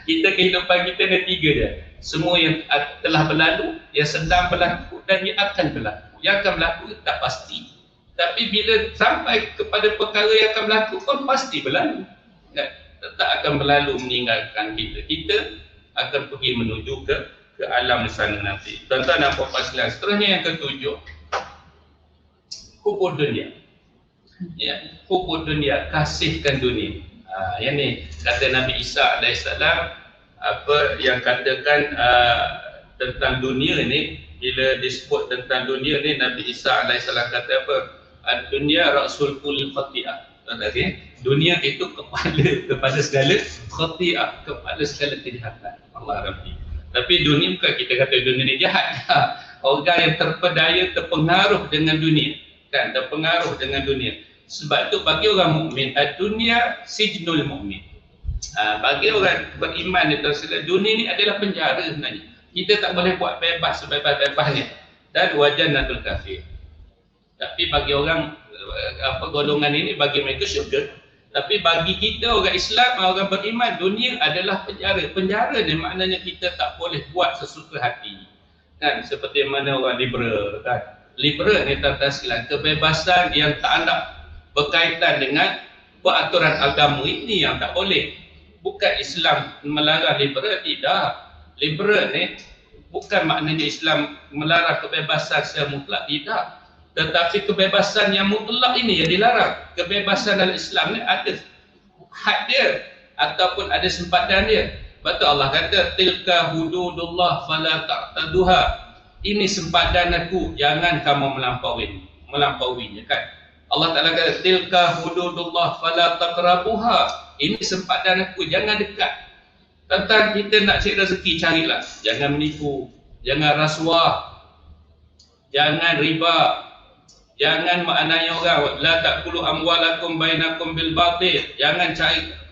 kita kehidupan kita ada tiga dia. Semua yang telah berlalu, yang sedang berlaku dan yang akan berlaku. Yang akan berlaku tak pasti. Tapi bila sampai kepada perkara yang akan berlaku pun pasti berlalu. Tak akan berlalu meninggalkan kita. Kita akan pergi menuju ke alam di sana nanti. Tuan-tuan dan puan-puan sekalian, seterusnya yang ketujuh, hubul dunia. Hubul dunia, kasihkan dunia. Yang ni kata Nabi Isa AS, apa yang katakan tentang dunia ni, bila disebut tentang dunia ni, Nabi Isa AS kata apa? Dunia rasul kulli khati'ah. Dunia itu kepala kepada segala khati'ah, kepala segala kejahatan. Allah Rabbi. Tapi dunia bukan kita kata dunia ni jahat. Orang yang terpedaya, terpengaruh dengan dunia, kan, terpengaruh dengan dunia. Sebab tu bagi orang mukmin, dunia sijnul mukmin. Bagi orang beriman itu, dunia ni adalah penjara sebenarnya. Kita tak boleh buat bebas sebebas-bebasnya. Dan wajanatul kafir. Tapi bagi orang golongan ini, bagi mereka syurga. Tapi bagi kita orang Islam, orang beriman, dunia adalah penjara. Penjara ni maknanya kita tak boleh buat sesuka hati. Kan, seperti mana orang liberal kan. Liberal ni tuan-tuan sekalian, kebebasan yang tak ada berkaitan dengan peraturan agama ini yang tak boleh. Bukan Islam melarang liberal, tidak. Liberal ni bukan maknanya Islam melarang kebebasan secara mutlak, tidak. Tetapi kebebasan yang mutlak ini yang dilarang. Kebebasan dalam Islam ni ada had dia ataupun ada sempatan dia. Betul Allah kata tilka hududullah fala ta'taduha. Ini sempadan aku, jangan kamu melampauinya kan. Allah Ta'ala kata tilka hududullah fala taqrabuha. Ini sempadan aku, jangan dekat. Tentang kita nak cari rezeki, carilah. Jangan menipu, jangan rasuah, jangan riba, jangan maknanya orang la taqulu amwalakum bainakum bil batil. Jangan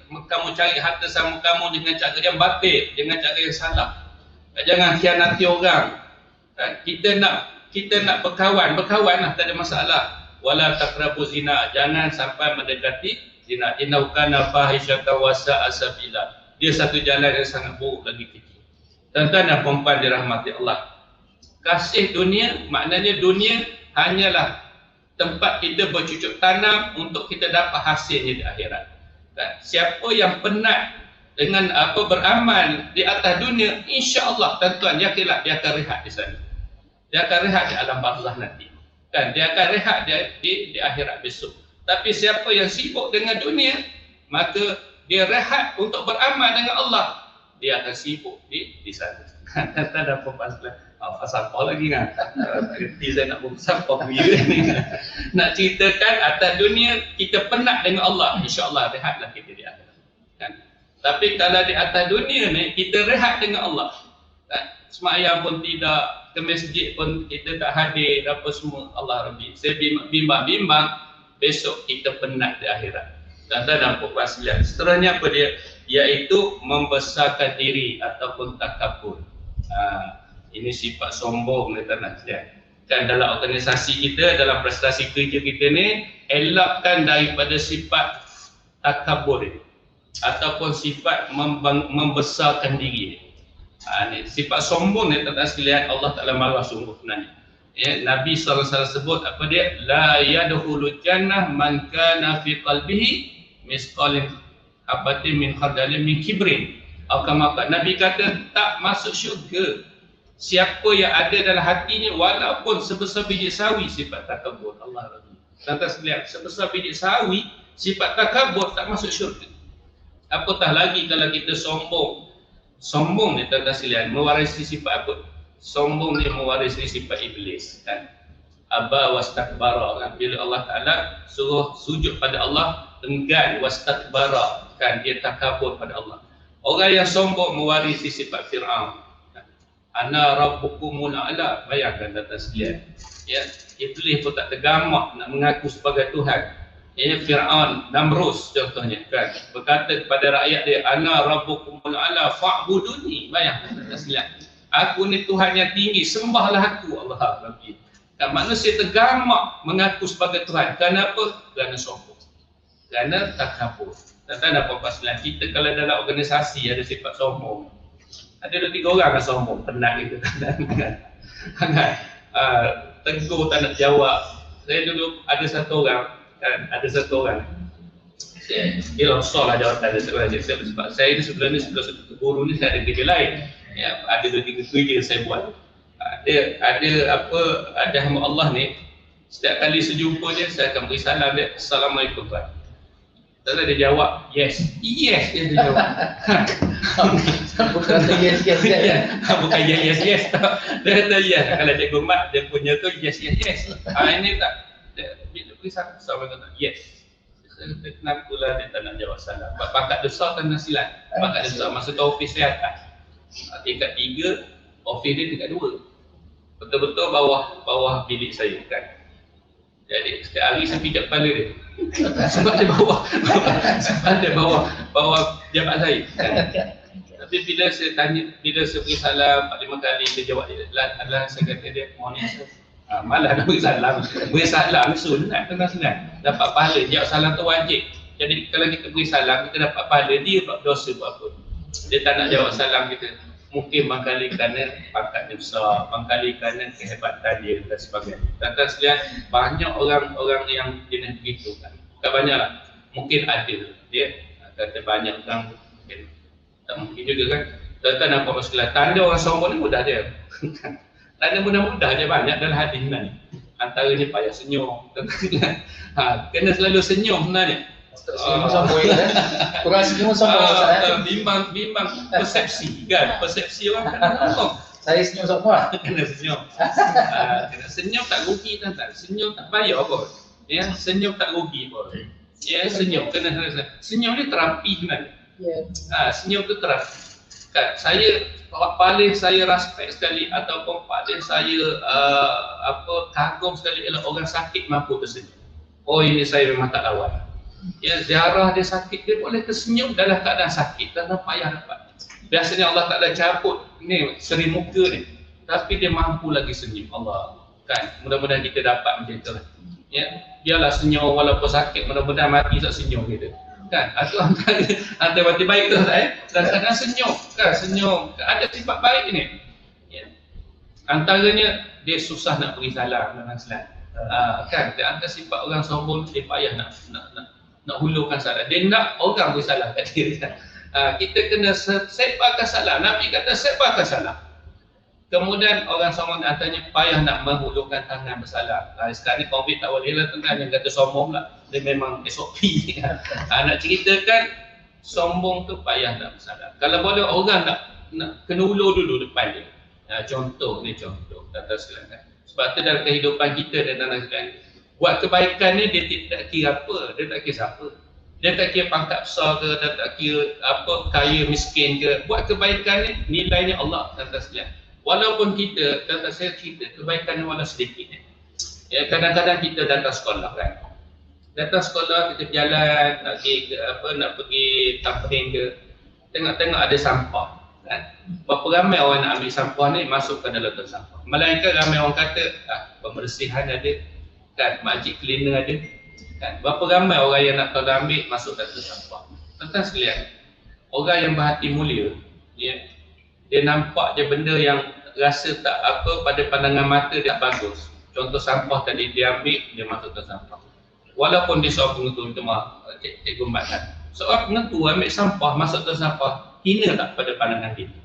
kamu cari harta sama kamu dengan cara yang batil, dengan cara yang salah. Jangan khianati orang. Kita nak berkawan lah, tak ada masalah. Wala taqrabu zina, jangan sampai mendekati zina. Innahu kana fahisyatan wa sa'a sabila. Dia satu jalan yang sangat buruk lagi kecil. Tuan-tuan dan puan-puan dirahmati Allah. Kasih dunia, maknanya dunia hanyalah tempat kita bercucuk tanam untuk kita dapat hasilnya di akhirat. Siapa yang penat dengan beramal di atas dunia, insya-Allah tuan-tuan yakinlah dia akan rehat di sana. Dia akan rehat di alam barzakh nanti. Dia akan rehat di akhirat besok. Tapi siapa yang sibuk dengan dunia, maka dia rehat untuk beramal dengan Allah, dia akan sibuk di sana. Tuan-tuan dan puan-puan sekalian, apa lagi kan? Kerti saya nak bersapa ni. Nak ceritakan atas dunia kita penat dengan Allah, insya-Allah rehatlah kita di akhirat. Kan? Tapi kalau di atas dunia ni kita rehat dengan Allah, kan? Semayang pun tidak, ke masjid pun kita tak hadir, apa semua, Allah Rabbi. Saya bimbang besok kita penat di akhirat. Tuan-tuan dan puan-puan sekalian, seterusnya apa dia? Iaitu membesarkan diri ataupun takabur. Ini sifat sombong ni tuan-tuan sekalian. Dan dalam organisasi kita, dalam prestasi kerja kita ni, elakkan daripada sifat takabur ini, ataupun sifat membesarkan diri. Ni sifat sombong ni tuan-tuan sekalian, Allah Taala marah sungguh sebenarnya. Ya, Nabi SAW sebut apa dia? La yadkhulul jannah man kana fi qalbihi misqalin habatin min khardalin min kibrin. Nabi kata tak masuk syurga siapa yang ada dalam hatinya walaupun sebesar biji sawi sifat takabur. Allah Rabbi. Tuan-tuan sekalian, sebesar biji sawi sifat takabur tak masuk syurga. Apatah lagi kalau kita sombong. Sombong ni tuan-tuan sekalian mewarisi sifat apa? Sombong ni mewarisi sifat iblis, kan? Aba wastakbara, kan? Bila Allah Taala suruh sujud pada Allah, enggan, wastakbara, kan? Dia takabur pada Allah. Orang yang sombong mewarisi sifat Fir'aun. Ana rabbukumul a'la, bayangkan tuan-tuan sekalian. Ya, iblis pun tak tergamak nak mengaku sebagai Tuhan. Ya, Fir'aun, Namrus contohnya, kan? Berkata kepada rakyat dia, ana rabbukumul a'la fa'buduni. Bayangkan tuan-tuan sekalian. Aku ni Tuhan yang tinggi, sembahlah aku, Allah Rabbi. Dan manusia tergamak mengaku sebagai Tuhan. Kenapa? Kerana sombong. Kerana takabur. Tuan-tuan dan puan-puan sekalian, kita kalau dalam organisasi ada sifat sombong. Ada 2-3 orang yang sombong, penat gitu kan. Tegur tak nak jawab. Saya dulu ada satu orang, kan, dia longsor lah jawatan dia. Sebab saya ni sebelum satu guru ni saya ada kerja lain. Ya, ada 2-3 kerja saya buat. Ada hamba Allah ni, setiap kali sejumpa dia saya akan beri salam dia, Assalamualaikum Tuan. Lalu dia jawab, yes dia jawab. Bukan yes. Bukan yes. Dia kata yes. Kalau Cikgu Mat dia punya tu yes. Ini tak. Bila beri salam, Assalamualaikum, yes. Saya kata kenapa lah dia tak nak jawab salam. Bakat besar tak nak silat. Bakat besar masa tu ofis saya atas. Tingkat 3, ofis dia tingkat 2. Betul-betul bawah bilik saya, kan. Jadi setiap hari saya pijak kepala dia. Sebab dia bawah jabat saya, kan. Tapi bila saya beri salam 4-5 kali dia jawab dia, Allah, saya kata dia, morning sir. Malah nak beri salam. Beri salam sunat, senang. Dapat pahala, jawab salam tu wajib. Jadi kalau kita beri salam, kita dapat pahala, dia buat dosa buat apa. Dia tak nak jawab salam kita. Mungkin bangkali kerana pangkatnya besar, bangkali kerana kehebatan dia dan sebagainya. Tuan-tuan sekalian, banyak orang yang jenis begitu, kan. Bukan banyak lah, mungkin ada dia. Kata banyak orang mungkin tak mungkin juga, kan. Tuan-tuan nampak masalah, tanda orang sombong ni mudah dia. Tanda mudah-mudah je banyak dalam hadis ni. Antaranya payah senyum. Kena selalu senyum sebenarnya. Senyum sombong ya. Kurang senyum sombong. Bimbang persepsi, kan. Persepsi orang kan ngomong. Saya senyum semua. Kena senyum. Senyum tak rugi, tuan-tuan. Senyum tak bayar pun. Ya, senyum tak rugi pun. Ya, senyum kena senyum ni terapi sebenarnya. Ya. Senyum tu terapi. Kan, paling saya respect sekali ataupun paling saya kagum sekali ialah orang sakit mampu tersenyum. Oh, ini saya memang tak lawan. Ya, ziarah dia sakit, dia boleh tersenyum dalam keadaan sakit, dalam payah dapat. Biasanya Allah Ta'ala cabut ni seri muka ni, tapi dia mampu lagi senyum. Allah, kan? Mudah-mudahan kita dapat macam itu. Ya, biarlah senyum walaupun sakit, mudah-mudahan mati tak senyum kita. Kan? Itu antara mati baik tu kadang-kadang senyum, kan? Senyum, ada sifat baik ni. Ya. Antaranya dia susah nak beri salam dengan Islam. Kan? Dia antara sifat orang sombong, dia payah nak hulurkan salam. Dia nak orang beri salam kat dia. Kita kena sebarkan salam. Nabi kata sebarkan salam. Kemudian orang sombong antaranya payah nak menghulurkan tangan bersalam. Sekarang ni COVID tak boleh lah tuan, yang kata sombong lah. Dia memang SOP. Nak ceritakan sombong tu payah nak bersalam. Kalau boleh orang nak kena ulur dulu depan dia. Contoh ni contoh. Sebab tu dalam kehidupan kita dan dalam sekalian, buat kebaikan ni dia tak kira apa, dia tak kira siapa. Dia tak kira pangkat besar ke, dia tak kira apa, kaya miskin ke. Buat kebaikan ni nilainya Allah dan sekalian. Walaupun kita, kata saya cerita, kebaikan walau sedikit. Ya, kadang-kadang kita datang sekolah kan. Datang sekolah, kita jalan, nak pergi tamrin ke. Tengok-tengok ada sampah. Kan? Berapa ramai orang nak ambil sampah ni, masuk ke dalam tong sampah. Melainkan ramai orang kata, pembersihan ada. Kan? Makcik cleaner ada. Kan? Berapa ramai orang yang nak tolong ambil, masuk dalam tong sampah. Tentang sekalian, orang yang berhati mulia, dia nampak je benda yang rasa tak apa pada pandangan mata dia bagus. Contoh sampah tadi dia ambil, dia masuk ke sampah. Walaupun dia seorang pengetu, minta maaf, cikgu Mat. Seorang pengetu ambil sampah, masuk ke sampah, hina tak pada pandangan kita?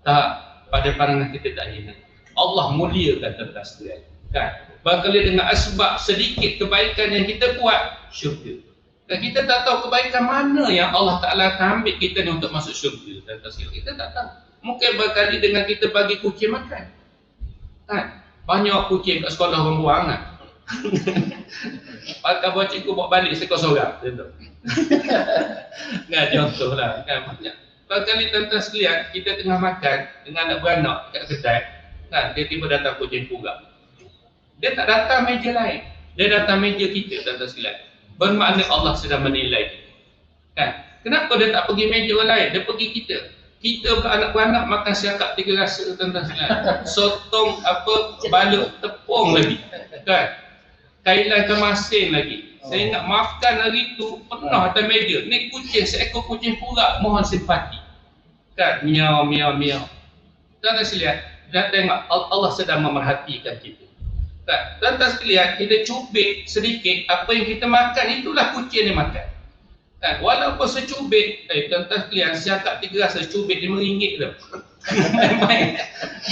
Tak, pada pandangan kita tak hina. Allah muliakan tentang sekalian. Kan? Barangkali dengan asbab sedikit kebaikan yang kita buat, syurga. Dan kita tak tahu kebaikan mana yang Allah Ta'ala akan ambil kita ni untuk masuk syurga. Kita tak tahu. Mungkin berkali dengan kita bagi kucing makan. Kan? Banyak kucing kat sekolah orang buang kan? Pakai buat cikgu bawa balik seekor sorang. Nah, contoh lah. Kan? Banyak. Berkali tentang sekalian, kita tengah makan dengan anak beranak kat kedai. Kan? Dia tiba datang kucing pula. Dia tak datang meja lain. Dia datang meja kita tentang sekalian. Bermakna Allah sedang menilai. Kan? Kenapa dia tak pergi meja orang lain? Dia pergi kita. Kita beranak-beranak makan siakap 3 rasa tuan-tuan sekalian. Sotong balut tepung lagi. Kan? Kailan kemasin lagi. Saya ingat makan hari tu pernah atas meja. Ni kucing, seekor kucing pula mohon simpati. Kan? Miau, miau, miau. Tuan-tuan sekalian, dan tengok Allah sedang memerhatikan kita. Kan? Tuan-tuan sekalian, kita cubit sedikit apa yang kita makan, itulah kucing yang makan. Kan? Walaupun secubit, tuan-tuan sekalian, siakap 3 rasa cubit RM5 tu. Baik.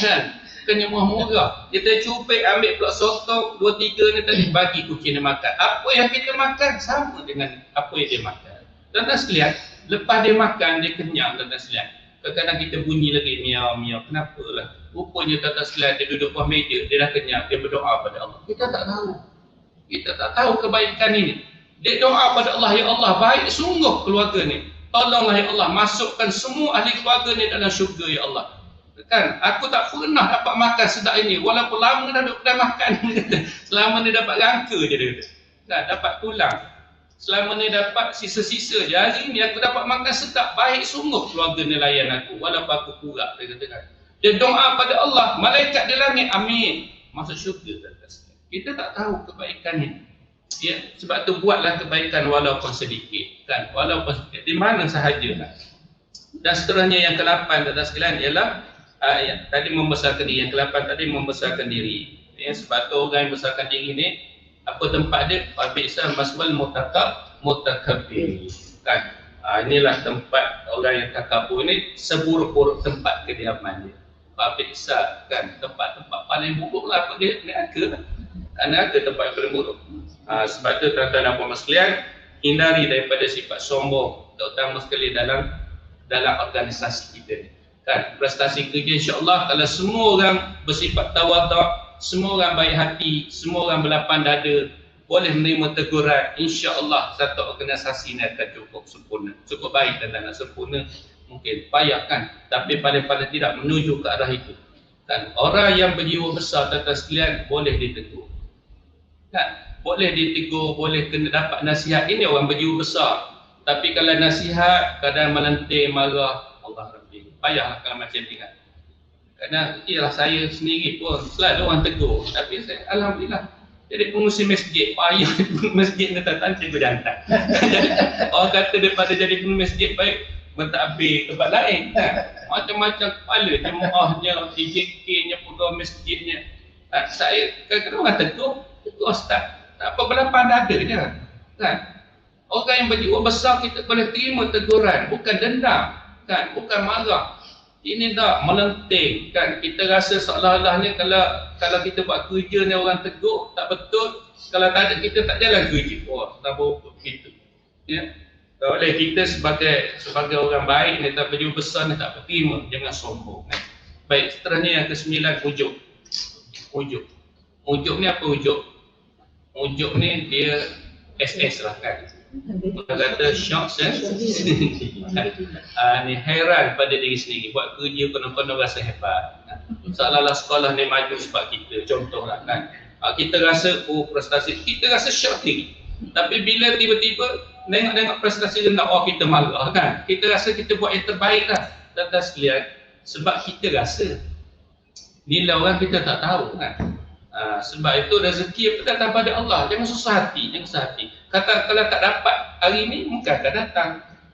Kan? Kena murah-murah. Kita cubit, ambil pula sotong 2-3 ni tadi, bagi kucing dia makan. Apa yang kita makan sama dengan apa yang dia makan. Tuan-tuan sekalian, lepas dia makan, dia kenyang tuan-tuan sekalian. Kadang-kadang kita bunyi lagi miau-miau. Kenapa lah? Rupanya tuan-tuan sekalian, dia duduk bawah meja, dia dah kenyang, dia berdoa pada Allah. Kita tak tahu. Kita tak tahu kebaikan ini. Dia doa pada Allah, ya Allah, baik sungguh keluarga ni. Tolonglah ya Allah, masukkan semua ahli keluarga ni dalam syurga ya Allah. Kan, aku tak pernah dapat makan sedap ini, walaupun lama dah duduk kedai makan. Selama ni dapat rangka je dia kata. Dah dapat tulang. Selama ni dapat sisa-sisa je. Hari ni aku dapat makan sedap, baik sungguh keluarga ni layan aku, walaupun aku kurang, dia kata kan. Dia doa pada Allah, malaikat di langit, amin, masuk syurga. Kita tak tahu kebaikan ni. Ya, sebab tu buatlah kebaikan walaupun sedikit, kan? Walaupun sedikit, di mana sahajalah. Dan seterusnya yang ke-8 dan sekalian ialah tadi membesarkan diri. Yang ke-8 tadi membesarkan diri. Ya, sebab tu orang yang membesarkan diri ni, apa tempat dia? Fabisa maswal mutakabbir. Kan? Inilah tempat orang yang takabur ni, seburuk-buruk tempat kediaman dia. Fabisa, kan? Tempat-tempat paling buruk lah apa dia? Neraka. Neraka tempat yang paling buruk. Sebab tu tuan-tuan dan puan sekalian, hindari daripada sifat sombong, terutama sekali dalam organisasi kita ni. Kan, prestasi kerja insya-Allah kalau semua orang bersifat tawaduk, semua orang baik hati, semua orang berlapang dada, boleh menerima teguran, insya-Allah satu organisasi ni akan cukup sempurna, cukup baik dan nak sempurna mungkin payah kan, tapi paling-paling tidak menuju ke arah itu. Kan, orang yang berjiwa besar tuan-tuan sekalian boleh ditegur. Kan? Boleh ditegur, boleh kena dapat nasihat. Ini orang berjiwa besar. Tapi kalau nasihat, kadang melenting, marah, Allah Rabbi. Payahlah kalau macam ni kan. Kerana ialah saya sendiri pun selalu orang tegur. Tapi saya, Alhamdulillah, jadi pengurusi masjid, payah masjid ni tak tancing berjantan. Jadi orang kata daripada jadi pengurusi masjid baik mentadbir tempat lain. Kan? Macam-macam kepala, jemaahnya, IJK-nya, pegawai masjidnya. Saya kadang-kadang orang tegur ustaz. Tak apa, belapan dada je. Kan? Orang yang berjiwa besar kita boleh terima teguran, bukan dendam, kan? Bukan marah. Ini tak melenting, kan? Kita rasa seolah-olahnya kalau kita buat kerja ni orang tegur tak betul, kalau tak ada kita tak jalan kerja. Oh, tak boleh begitu. Ya. Oleh kita sebagai orang baik ni, tak berjiwa besar ni tak berterima, jangan sombong. Kan? Baik, seterusnya yang ke-9, ujuk. Ujuk ni apa ujuk? Ujuk ni dia SS lah kan. Kita kata shock ni heran pada diri sendiri, buat kerja konon-konon rasa hebat. Seolah-olah sekolah ni maju sebab kita, contohlah kan. Kita rasa prestasi, kita rasa shock diri. Tapi bila tiba-tiba tengok prestasi rendah, kita marah kan. Kita rasa kita buat yang terbaik lah. Tuan-tuan sekalian, sebab kita rasa nilai orang kita tak tahu kan. Sebab itu rezeki itu datang pada Allah. Jangan susah hati, Kata kalau tak dapat hari ini, mungkin akan datang.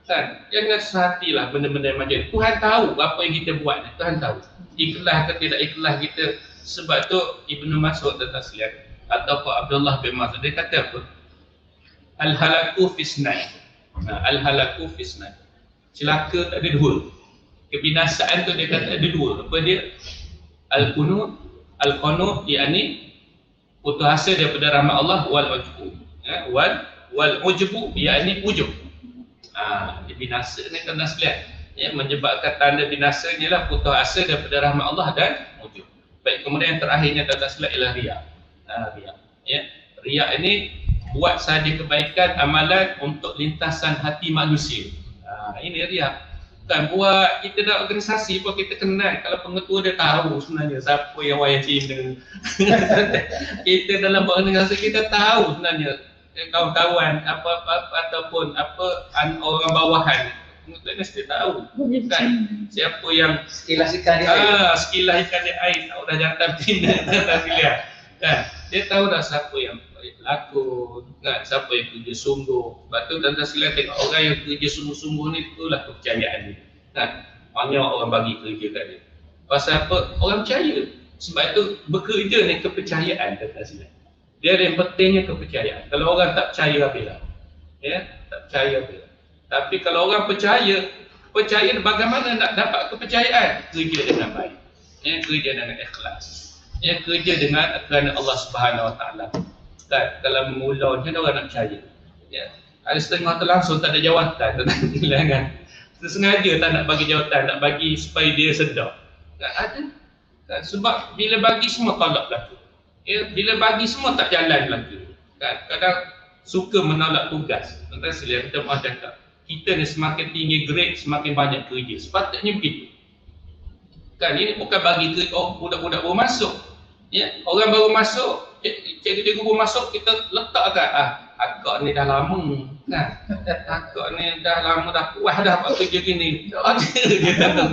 Kan? Jangan susah hatilah benda-benda macam ni. Tuhan tahu apa yang kita buat ni. Tuhan tahu. Ikhlas ke tidak ikhlas kita. Sebab tu Ibnu Mas'ud tertaslihat atau Abdullah bin Mas'ud dia kata apa? Al-halaku fisnai. Al-halaku fisnai. Celaka tak ada dua. Kebinasaan tu dia kata ada dua. Apa dia? Al-qunut, al-qunut yakni putus asa daripada rahmat Allah, wal ujbu. Wal ujbu yakni ujub. Binasa ni kan sekalian. Ya, menyebabkan tanda binasanya lah putus asa daripada rahmat Allah dan ujub. Baik, kemudian yang terakhirnya tak silap ialah riya. Riya. Ya, riya ini buat saja kebaikan amalan untuk lintasan hati manusia. Ini riya. Kan buat kita dalam organisasi pun kita kenal, kalau pengetua dia tahu sebenarnya siapa yang wayang Cina. Kita dalam organisasi kita tahu sebenarnya kawan-kawan apa ataupun orang bawahan. Pengetua mesti tahu kan siapa yang Sekilas ikan dia. Sekilas ikan dia air tahu dah jantan Cina tak lihat. Kan dia tahu dah siapa yang pelakon, kan, siapa yang kerja sungguh. Sebab tu tuan-tuan sekalian tengok orang yang kerja sungguh-sungguh ni, itulah kepercayaan dia. Kan, banyak orang bagi kerja kat dia. Pasal apa? Orang percaya. Sebab itu bekerja ni kepercayaan tuan-tuan sekalian. Dia ada yang pentingnya kepercayaan. Kalau orang tak percaya habislah. Ya, tak percaya habislah. Tapi kalau orang percaya bagaimana nak dapat kepercayaan? Kerja dengan baik. Ya, kerja dengan ikhlas. Ya, kerja dengan kerana Allah Subhanahu Wa Taala. Kan, kalau memula macam mana orang nak percaya? Ya. Ada setengah tu langsung tak ada jawatan, kan? Sengaja tak nak bagi jawatan, nak bagi supaya dia sedar. Kan ada. Kan, sebab bila bagi semua tolak belaka. Ya, bila bagi semua tak jalan belaka. Kan, kadang suka menolak tugas. Tuan-tuan sekalian, kita mahu cakap, kita ni semakin tinggi grade, semakin banyak kerja. Sepatutnya begitu. Kan, ini bukan bagi kerja budak-budak baru masuk. Ya, orang baru masuk, cikgu-cikgu baru masuk, kita letakkan akak ni dah lama kan, akak ni dah lama dah puas dah buat kerja gini. Ada dia kata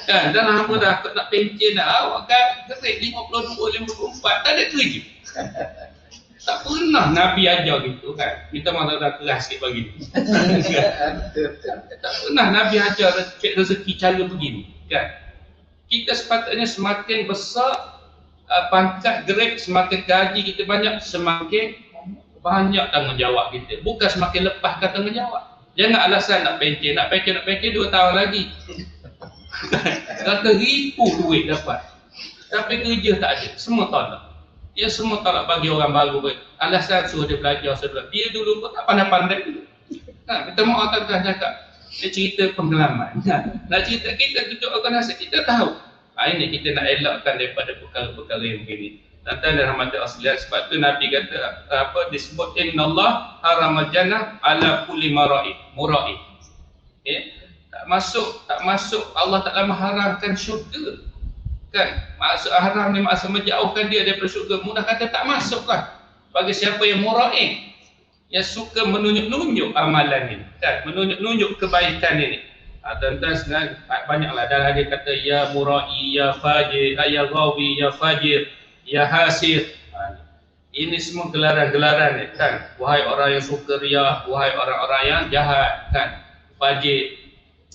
kan, dah lama dah akak nak pencen dah, awak kan grade 52, 54 tak ada kerja. Tak pernah Nabi ajar gitu kan, kita malah dah keras sikit bagi ni. Tak pernah Nabi ajar cek rezeki cara begini kan. Kita sepatutnya semakin besar pangkat grade, semakin gaji kita banyak, semakin banyak tanggungjawab kita. Bukan semakin lepaskan tanggungjawab. Jangan alasan nak pencen 2 tahun lagi. Kata ribu duit dapat. Tapi kerja tak ada. Semua tolak. Dia semua tolak bagi orang baru. Alasan suruh dia belajar. Dia dulu pun tak pandai-pandai dulu. Kita mahu tak cakap. Dia cerita pengalaman. Nak cerita kita duduk organisasi, kita tahu. Ini kita nak elakkan daripada perkara-perkara yang begini. Tentang rahmat Allah. Sebab tu Nabi kata disebut innallaha haramal jannah ala kulli mura'i. Tak masuk Allah Taala mengharamkan syurga. Kan? Maksud haram ni maksud menjauhkan dia daripada syurga. Mudah kata tak masuklah. bagi siapa yang mura'i, yang suka menunjuk-nunjuk amalan ini, kan, menunjuk-nunjuk kebaikan ini. Tuan-tuan sekarang banyaklah dalam dia kata ya mura'i, ya fajir, ya ghawi, ya fajir, ya hasir. Ini semua gelaran-gelaran ni, kan. Wahai orang yang suka riya, wahai orang-orang yang jahat, kan, fajir,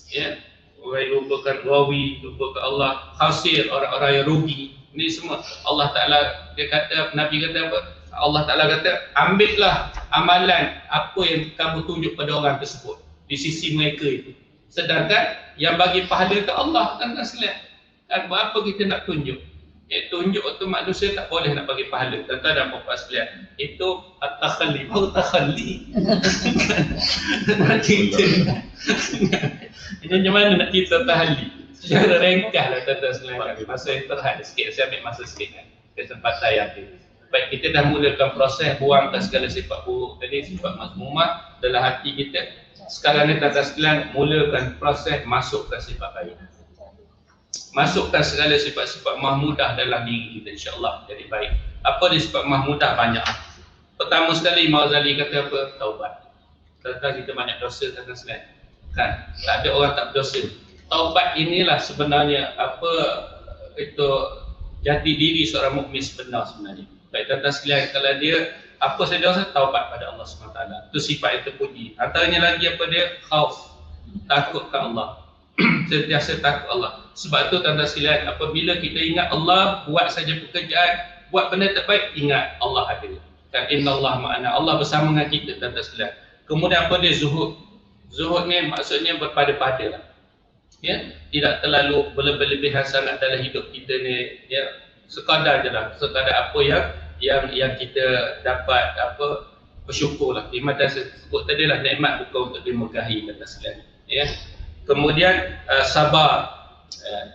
ya, wahai lupakan ghawi, lupakan Allah, hasir, orang-orang yang rugi. Ini semua Allah Ta'ala, dia kata, Nabi kata apa? Allah Ta'ala kata, ambillah amalan apa yang kamu tunjuk pada orang tersebut di sisi mereka itu. Sedangkan yang bagi pahala ke Allah, kan sekalian. Dan apa kita nak tunjuk? Tunjuk tu manusia tak boleh nak bagi pahala. Tuan-tuan dan puan-puan sekalian, itu at-takhalli, baru takhalli. Ini macam mana nak kita tahalli? Secara ringkas lah tuan-tuan sekalian. Masa yang terhad sikit, saya ambil masa sikit kan. Kesempatan yang ini. Baik, kita dah mulakan proses buangkan segala sifat buruk tadi, sifat mazmumah dalam hati kita. Sekarang ni tuan-tuan sekalian, mulakan proses masukkan sifat baik. Masukkan segala sifat-sifat mahmudah dalam diri kita, insya-Allah jadi baik. Apa dia sifat mahmudah? Banyak. Pertama sekali Imam Ghazali kata apa? Taubat. Tuan-tuan, kita banyak dosa tuan-tuan sekalian. Kan? Tak ada orang tak berdosa. Taubat inilah sebenarnya apa itu jati diri seorang mukmin sebenarnya. Baik tuan-tuan sekalian, kalau dia apa saja dosa, taubat pada Allah SWT. Itu sifat yang terpuji. Antaranya lagi apa dia? Khauf. Takutkan Allah. Sentiasa takut Allah. Sebab tu tuan-tuan sekalian, apabila kita ingat Allah, buat saja pekerjaan, buat benda terbaik, ingat Allah ada. Dan innallaha ma'ana, Allah bersama dengan kita tuan-tuan sekalian. Kemudian apa dia? Zuhud. Zuhud ni maksudnya berpada-pada lah. Ya, tidak terlalu berlebihan sangat dalam hidup kita ni, ya, sekadar je lah, sekadar apa yang kita dapat, apa, bersyukurlah. Nikmat yang saya sebut tadi lah, nikmat bukan untuk dimegahi tuan-tuan sekalian. Ya. Kemudian sabar.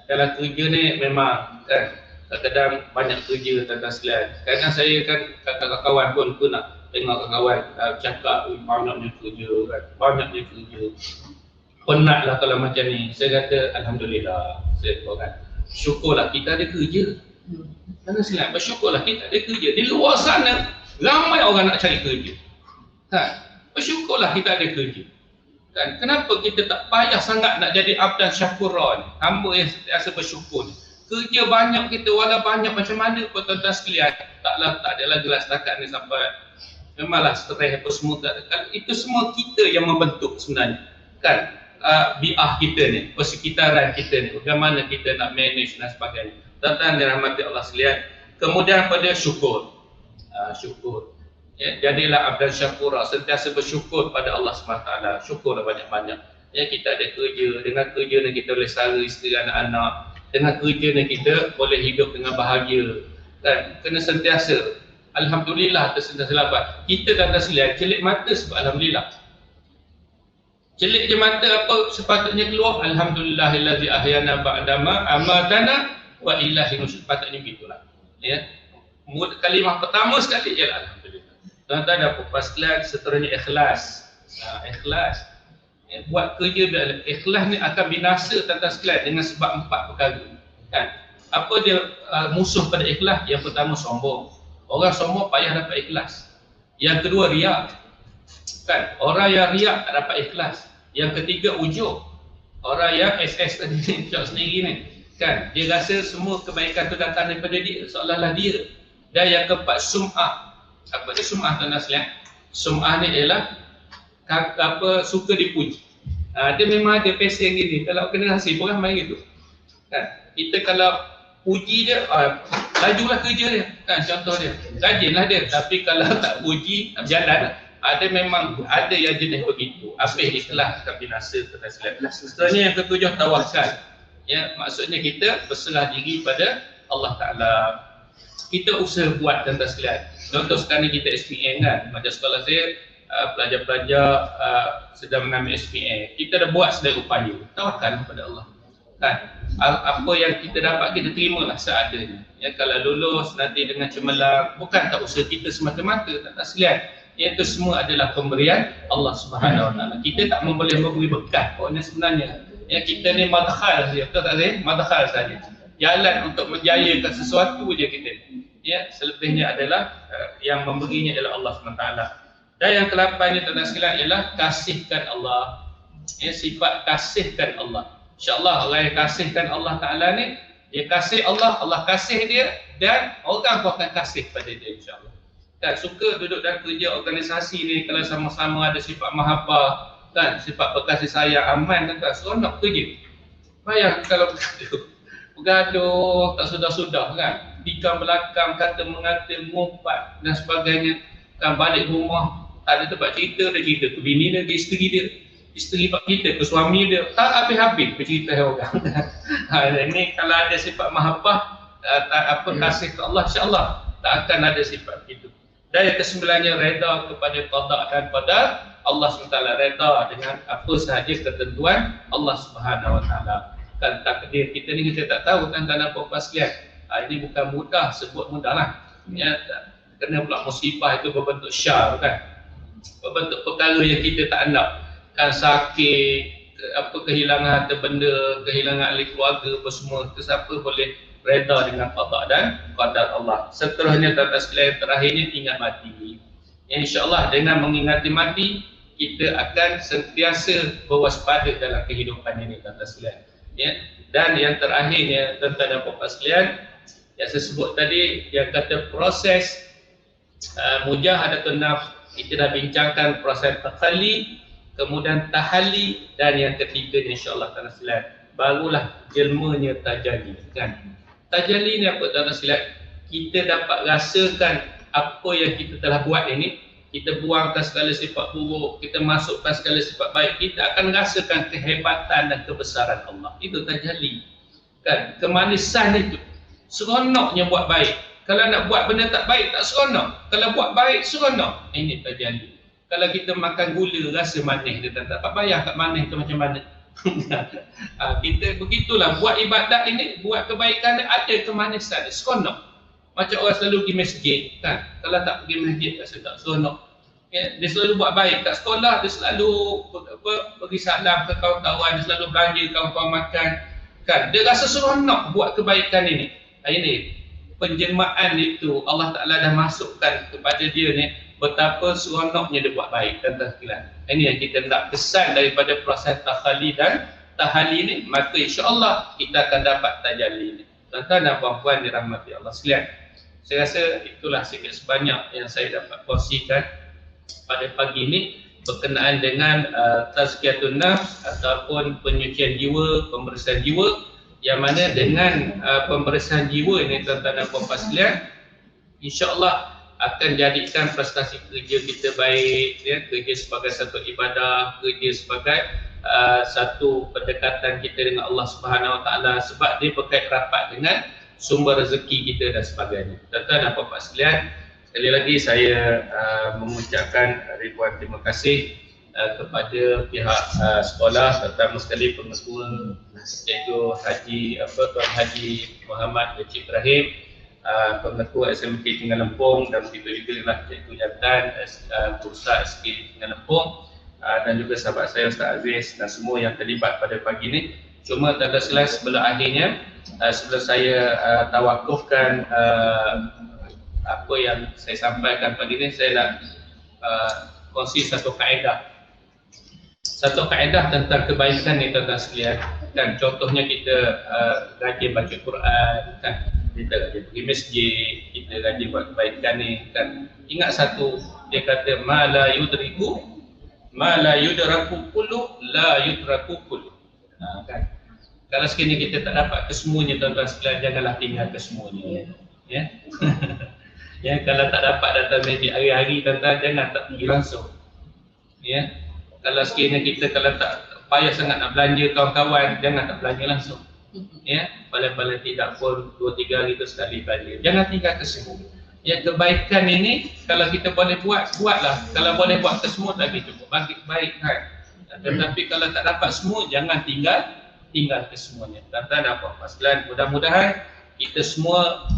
Dalam kerja ni memang kan, kadang-kadang banyak kerja tuan-tuan sekalian. Kadang saya kan kata kawan pun nak tengok kawan cakap banyaknya kerja kan, banyaknya kerja. Penatlah kalau macam ni. Saya kata alhamdulillah, saya kan, syukurlah kita ada kerja. Tuan-tuan sekalian, bersyukurlah kita ada kerja. Di luar sana ramai orang nak cari kerja. Kan? Bersyukurlah kita ada kerja. Kan? Kenapa kita tak payah sangat nak jadi abdan syakurah ni, hamba yang sentiasa bersyukur ni. Kerja banyak kita, walau banyak macam mana pun tuan-tuan sekalian, tak adalah gelas setakat ni sampai memanglah stres apa semua tak ada. Itu semua kita yang membentuk sebenarnya. Kan? Bi'ah kita ni, persekitaran kita ni, bagaimana kita nak manage dan sebagainya. Tuan-tuan dirahmati Allah sekalian. Kemudian pada syukur. Syukur. Ya, jadilah abdan syakura, sentiasa bersyukur pada Allah SWT. Syukurlah banyak-banyak. Ya, kita ada kerja, dengan kerja ni kita boleh sara isteri anak-anak. Dengan kerja ni kita boleh hidup dengan bahagia. Kan? Kena sentiasa alhamdulillah tersentiasa labat. Kita dan sekalian celik mata sebab alhamdulillah. Celik je mata apa sepatutnya keluar? Alhamdulillahillazi ahyana ba'dama amatana wa ilahi nusyur. Patutnya begitulah. Ya. Kalimah pertama sekali ialah alhamdulillah. Tuan-tuan dan puan-puan sekalian, seterusnya ikhlas. Ikhlas. Ya, buat kerja bila ikhlas ni akan binasa tuan-tuan sekalian dengan sebab 4 perkara. Kan? Apa dia musuh pada ikhlas? Yang pertama sombong. Orang sombong payah dapat ikhlas. Yang kedua riak. Kan? Orang yang riak tak dapat ikhlas. Yang ketiga ujub. Orang yang SS tadi ni, sendiri ni. Kan? Dia rasa semua kebaikan tu datang daripada dia, seolah-olah dia. Dan yang keempat sum'ah. Apa dia sum'ah tuan-tuan sekalian? Sum'ah ni ialah suka dipuji. Dia memang ada passion gini. Kalau kena hasil pun kan main gitu. Kan? Kita kalau puji dia, lajulah kerja dia. Kan? Contoh dia. Rajinlah dia. Tapi kalau tak puji, tak berjalan. Ada yang jenis begitu. Apa ikhlas akan binasa tuan-tuan sekalian. Seterusnya yang ketujuh tawakal. Ya, maksudnya kita berserah diri pada Allah Ta'ala. Kita usaha buat tuan-tuan sekalian. Contoh sekarang ni kita SPM kan. Macam sekolah saya, pelajar-pelajar sedang mengambil SPM. Kita dah buat sedaya upaya. Tawakal kepada Allah. Kan? Apa yang kita dapat kita terimalah seadanya. Ya, kalau lulus nanti dengan cemerlang, bukan tak usaha kita semata-mata, tak sekalian. Itu semua adalah pemberian Allah Subhanahu Wa Taala. Kita tak boleh memberi berkat pokoknya sebenarnya. Ya, kita ni madkhal saja, betul tak saya? Madkhal saja. Jalan untuk menjayakan sesuatu je kita. Ya, selebihnya adalah yang memberinya adalah Allah SWT. Dan yang ke-8 ini tuan-tuan sekalian ialah kasihkan Allah. Ya, sifat kasihkan Allah. InsyaAllah orang yang kasihkan Allah Ta'ala ni, dia kasih Allah, Allah kasih dia, dan orang pun akan kasih pada dia insyaAllah. Dan suka duduk dalam kerja organisasi ni, kalau sama-sama ada sifat mahabbah, kan, sifat berkasih sayang, aman, kan, seronok kerja. Bayang kalau bergaduh, tak sudah-sudah kan, tikam belakang, kata mengata, mengumpat dan sebagainya, kan, balik rumah tak ada tempat cerita, dia cerita ke bini dia, ke isteri dia, isteri pak kita, ke suami dia, tak habis-habis bercerita orang. Ini kalau ada sifat mahabbah, kasih ke Allah, insyaAllah tak akan ada sifat itu. Dan yang kesembilannya, reda kepada qada dan qadar Allah SWT, reda dengan apa sahaja ketentuan Allah Subhanahu Wa Taala. Kan takdir kita ni kita tak tahu, kan, dan apa-apa sekalian. Ini bukan mudah, sebut mudah lah. Ya, kena pula musibah itu berbentuk syar, kan, berbentuk perkara yang kita tak nak, kan, sakit, kehilangan harta benda, kehilangan ahli keluarga, apa semua, siapa boleh reda dengan qada dan qadar Allah. Seterusnya tuan-tuan sekalian, terakhirnya ingat mati. InsyaAllah dengan mengingati mati, kita akan sentiasa berwaspada dalam kehidupan ini, tuan-tuan sekalian. Ya. Dan yang terakhirnya tuan-tuan dan puan-puan sekalian, yang saya sebut tadi, yang kata proses mujahadatun nafs, kita dah bincangkan proses takhalli, kemudian tahalli, dan yang ketiganya insyaAllah tuan-tuan sekalian, barulah jelmanya tajalli, kan. Tajalli ni apa tuan-tuan sekalian? Kita dapat rasakan apa yang kita telah buat ini, kita buangkan segala sifat buruk, kita masukkan segala sifat baik, kita akan rasakan kehebatan dan kebesaran Allah. Itu tajalli, kan, kemanisan itu. Seronoknya buat baik. Kalau nak buat benda tak baik, tak seronok. Kalau buat baik, seronok. Ini tajalli. Kalau kita makan gula, rasa manis, dia tak payah kat manis tu macam mana. Kita begitulah, buat ibadat ini, buat kebaikan ni, ada kemanisan, seronok. Macam orang selalu pergi masjid, kan, kalau tak pergi masjid rasa tak seronok. Ya, dia selalu buat baik kat sekolah, dia selalu bagi salam ke kawan-kawan, dia selalu belanja kawan-kawan makan, kan, dia rasa seronok buat kebaikan ini. Ini penjelmaan itu Allah Ta'ala dah masukkan kepada dia ni, betapa seronoknya dia buat baik, tuan-tuan sekalian. Ini yang kita nak kesan daripada proses tahalli dan tahalli ni, maka insya-Allah kita akan dapat tajalli ni. Tuan-tuan dan puan-puan dirahmati Allah sekalian, saya rasa itulah sikit sebanyak yang saya dapat kongsikan pada pagi ini berkenaan dengan tazkiyatun nafs ataupun penyucian jiwa, pembersihan jiwa, yang mana dengan pembersihan jiwa ini, tuan-tuan dan puan-puan sekalian, insya-Allah akan jadikan prestasi kerja kita baik, ya, kerja sebagai satu ibadah, kerja sebagai satu pendekatan kita dengan Allah Subhanahu Wa Taala, sebab dia berkait rapat dengan sumber rezeki kita dan sebagainya. Tuan-tuan dan puan-puan sekalian, sekali lagi saya mengucapkan ribuan terima kasih kepada pihak sekolah, terutama sekali pengetua iaitu Tuan Haji Muhammad Encik Ibrahim, pengetua SMK Tinggal Lempung, dan begitu juga lah Cikgu Jantan, Pusat SK Tinggal Lempung, dan juga sahabat saya Ustaz Aziz dan semua yang terlibat pada pagi ini. Cuma tuan-tuan sekalian, sebelum akhirnya, sebelum saya tawakufkan apa yang saya sampaikan pagi ini, saya nak kongsi satu kaedah. Satu kaedah tentang kebaikan ni, tuan-tuan sekalian. Dan contohnya kita rajin baca Quran, kan, kita rajin pergi masjid, kita rajin buat kebaikan ni, kan. Ingat satu, dia kata ma la yudraku kullu la yudraku kullu. Kan. Kalau sekiranya kita tak dapat kesemuanya, tuan-tuan sekalian, janganlah tinggal kesemuanya. Ya. Ya, kalau tak dapat datang masjid hari-hari, tuan-tuan, jangan tak pergi langsung. Ya. Kalau sekiranya kita kalau tak payah sangat nak belanja kawan-kawan, jangan tak belanja langsung. Ya, paling-paling tidak pun 2-3 hari tu sekali belanja. Jangan tinggal kesemua. Ya, kebaikan ini kalau kita boleh buat, buatlah. Kalau boleh buat kesemua lagi cukup, bagi baik, kan. Tetapi kalau tak dapat semua, jangan tinggal kesemuanya. Tuan-tuan dan puan-puan sekalian, mudah-mudahan kita semua,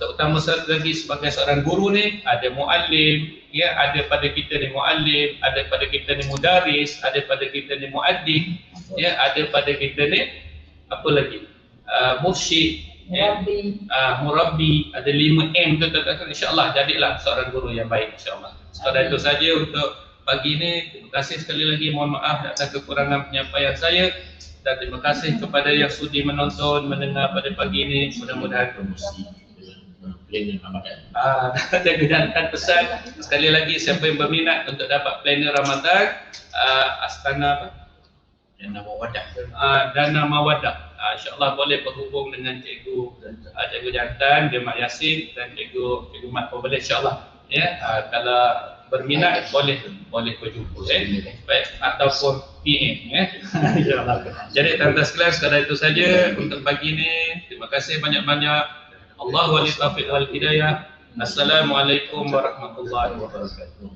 terutama lagi sebagai seorang guru ni, ada muallim, ya, ada pada kita ni muallim, ada pada kita ni mudaris, ada pada kita ni muaddin, ya, ada pada kita ni apa lagi, mursyid, Murabbi, ada 5M tu tak, insya-Allah jadilah seorang guru yang baik insya-Allah. Sekadar itu saja untuk pagi ini. Terima kasih sekali lagi, mohon maaf atas kekurangan penyampaian saya, dan terima kasih kepada yang sudi menonton, mendengar pada pagi ini. Mudah-mudahan dan kejantan pesan sekali lagi, siapa yang berminat untuk dapat planner Ramadan, Astana apa? Dana Mawadah. InsyaAllah boleh berhubung dengan Cikgu Jantan, Cikgu Mat Yasin dan Cikgu Mat boleh insyaAllah. Ya, kalau berminat boleh berjumpa baik, ataupun PM insyaAllah. Jadi tuan-tuan sekalian, sekadar itu saja untuk pagi ini. Terima kasih banyak-banyak. Allah wali taufiq wal hidayah. Assalamualaikum warahmatullahi wabarakatuh.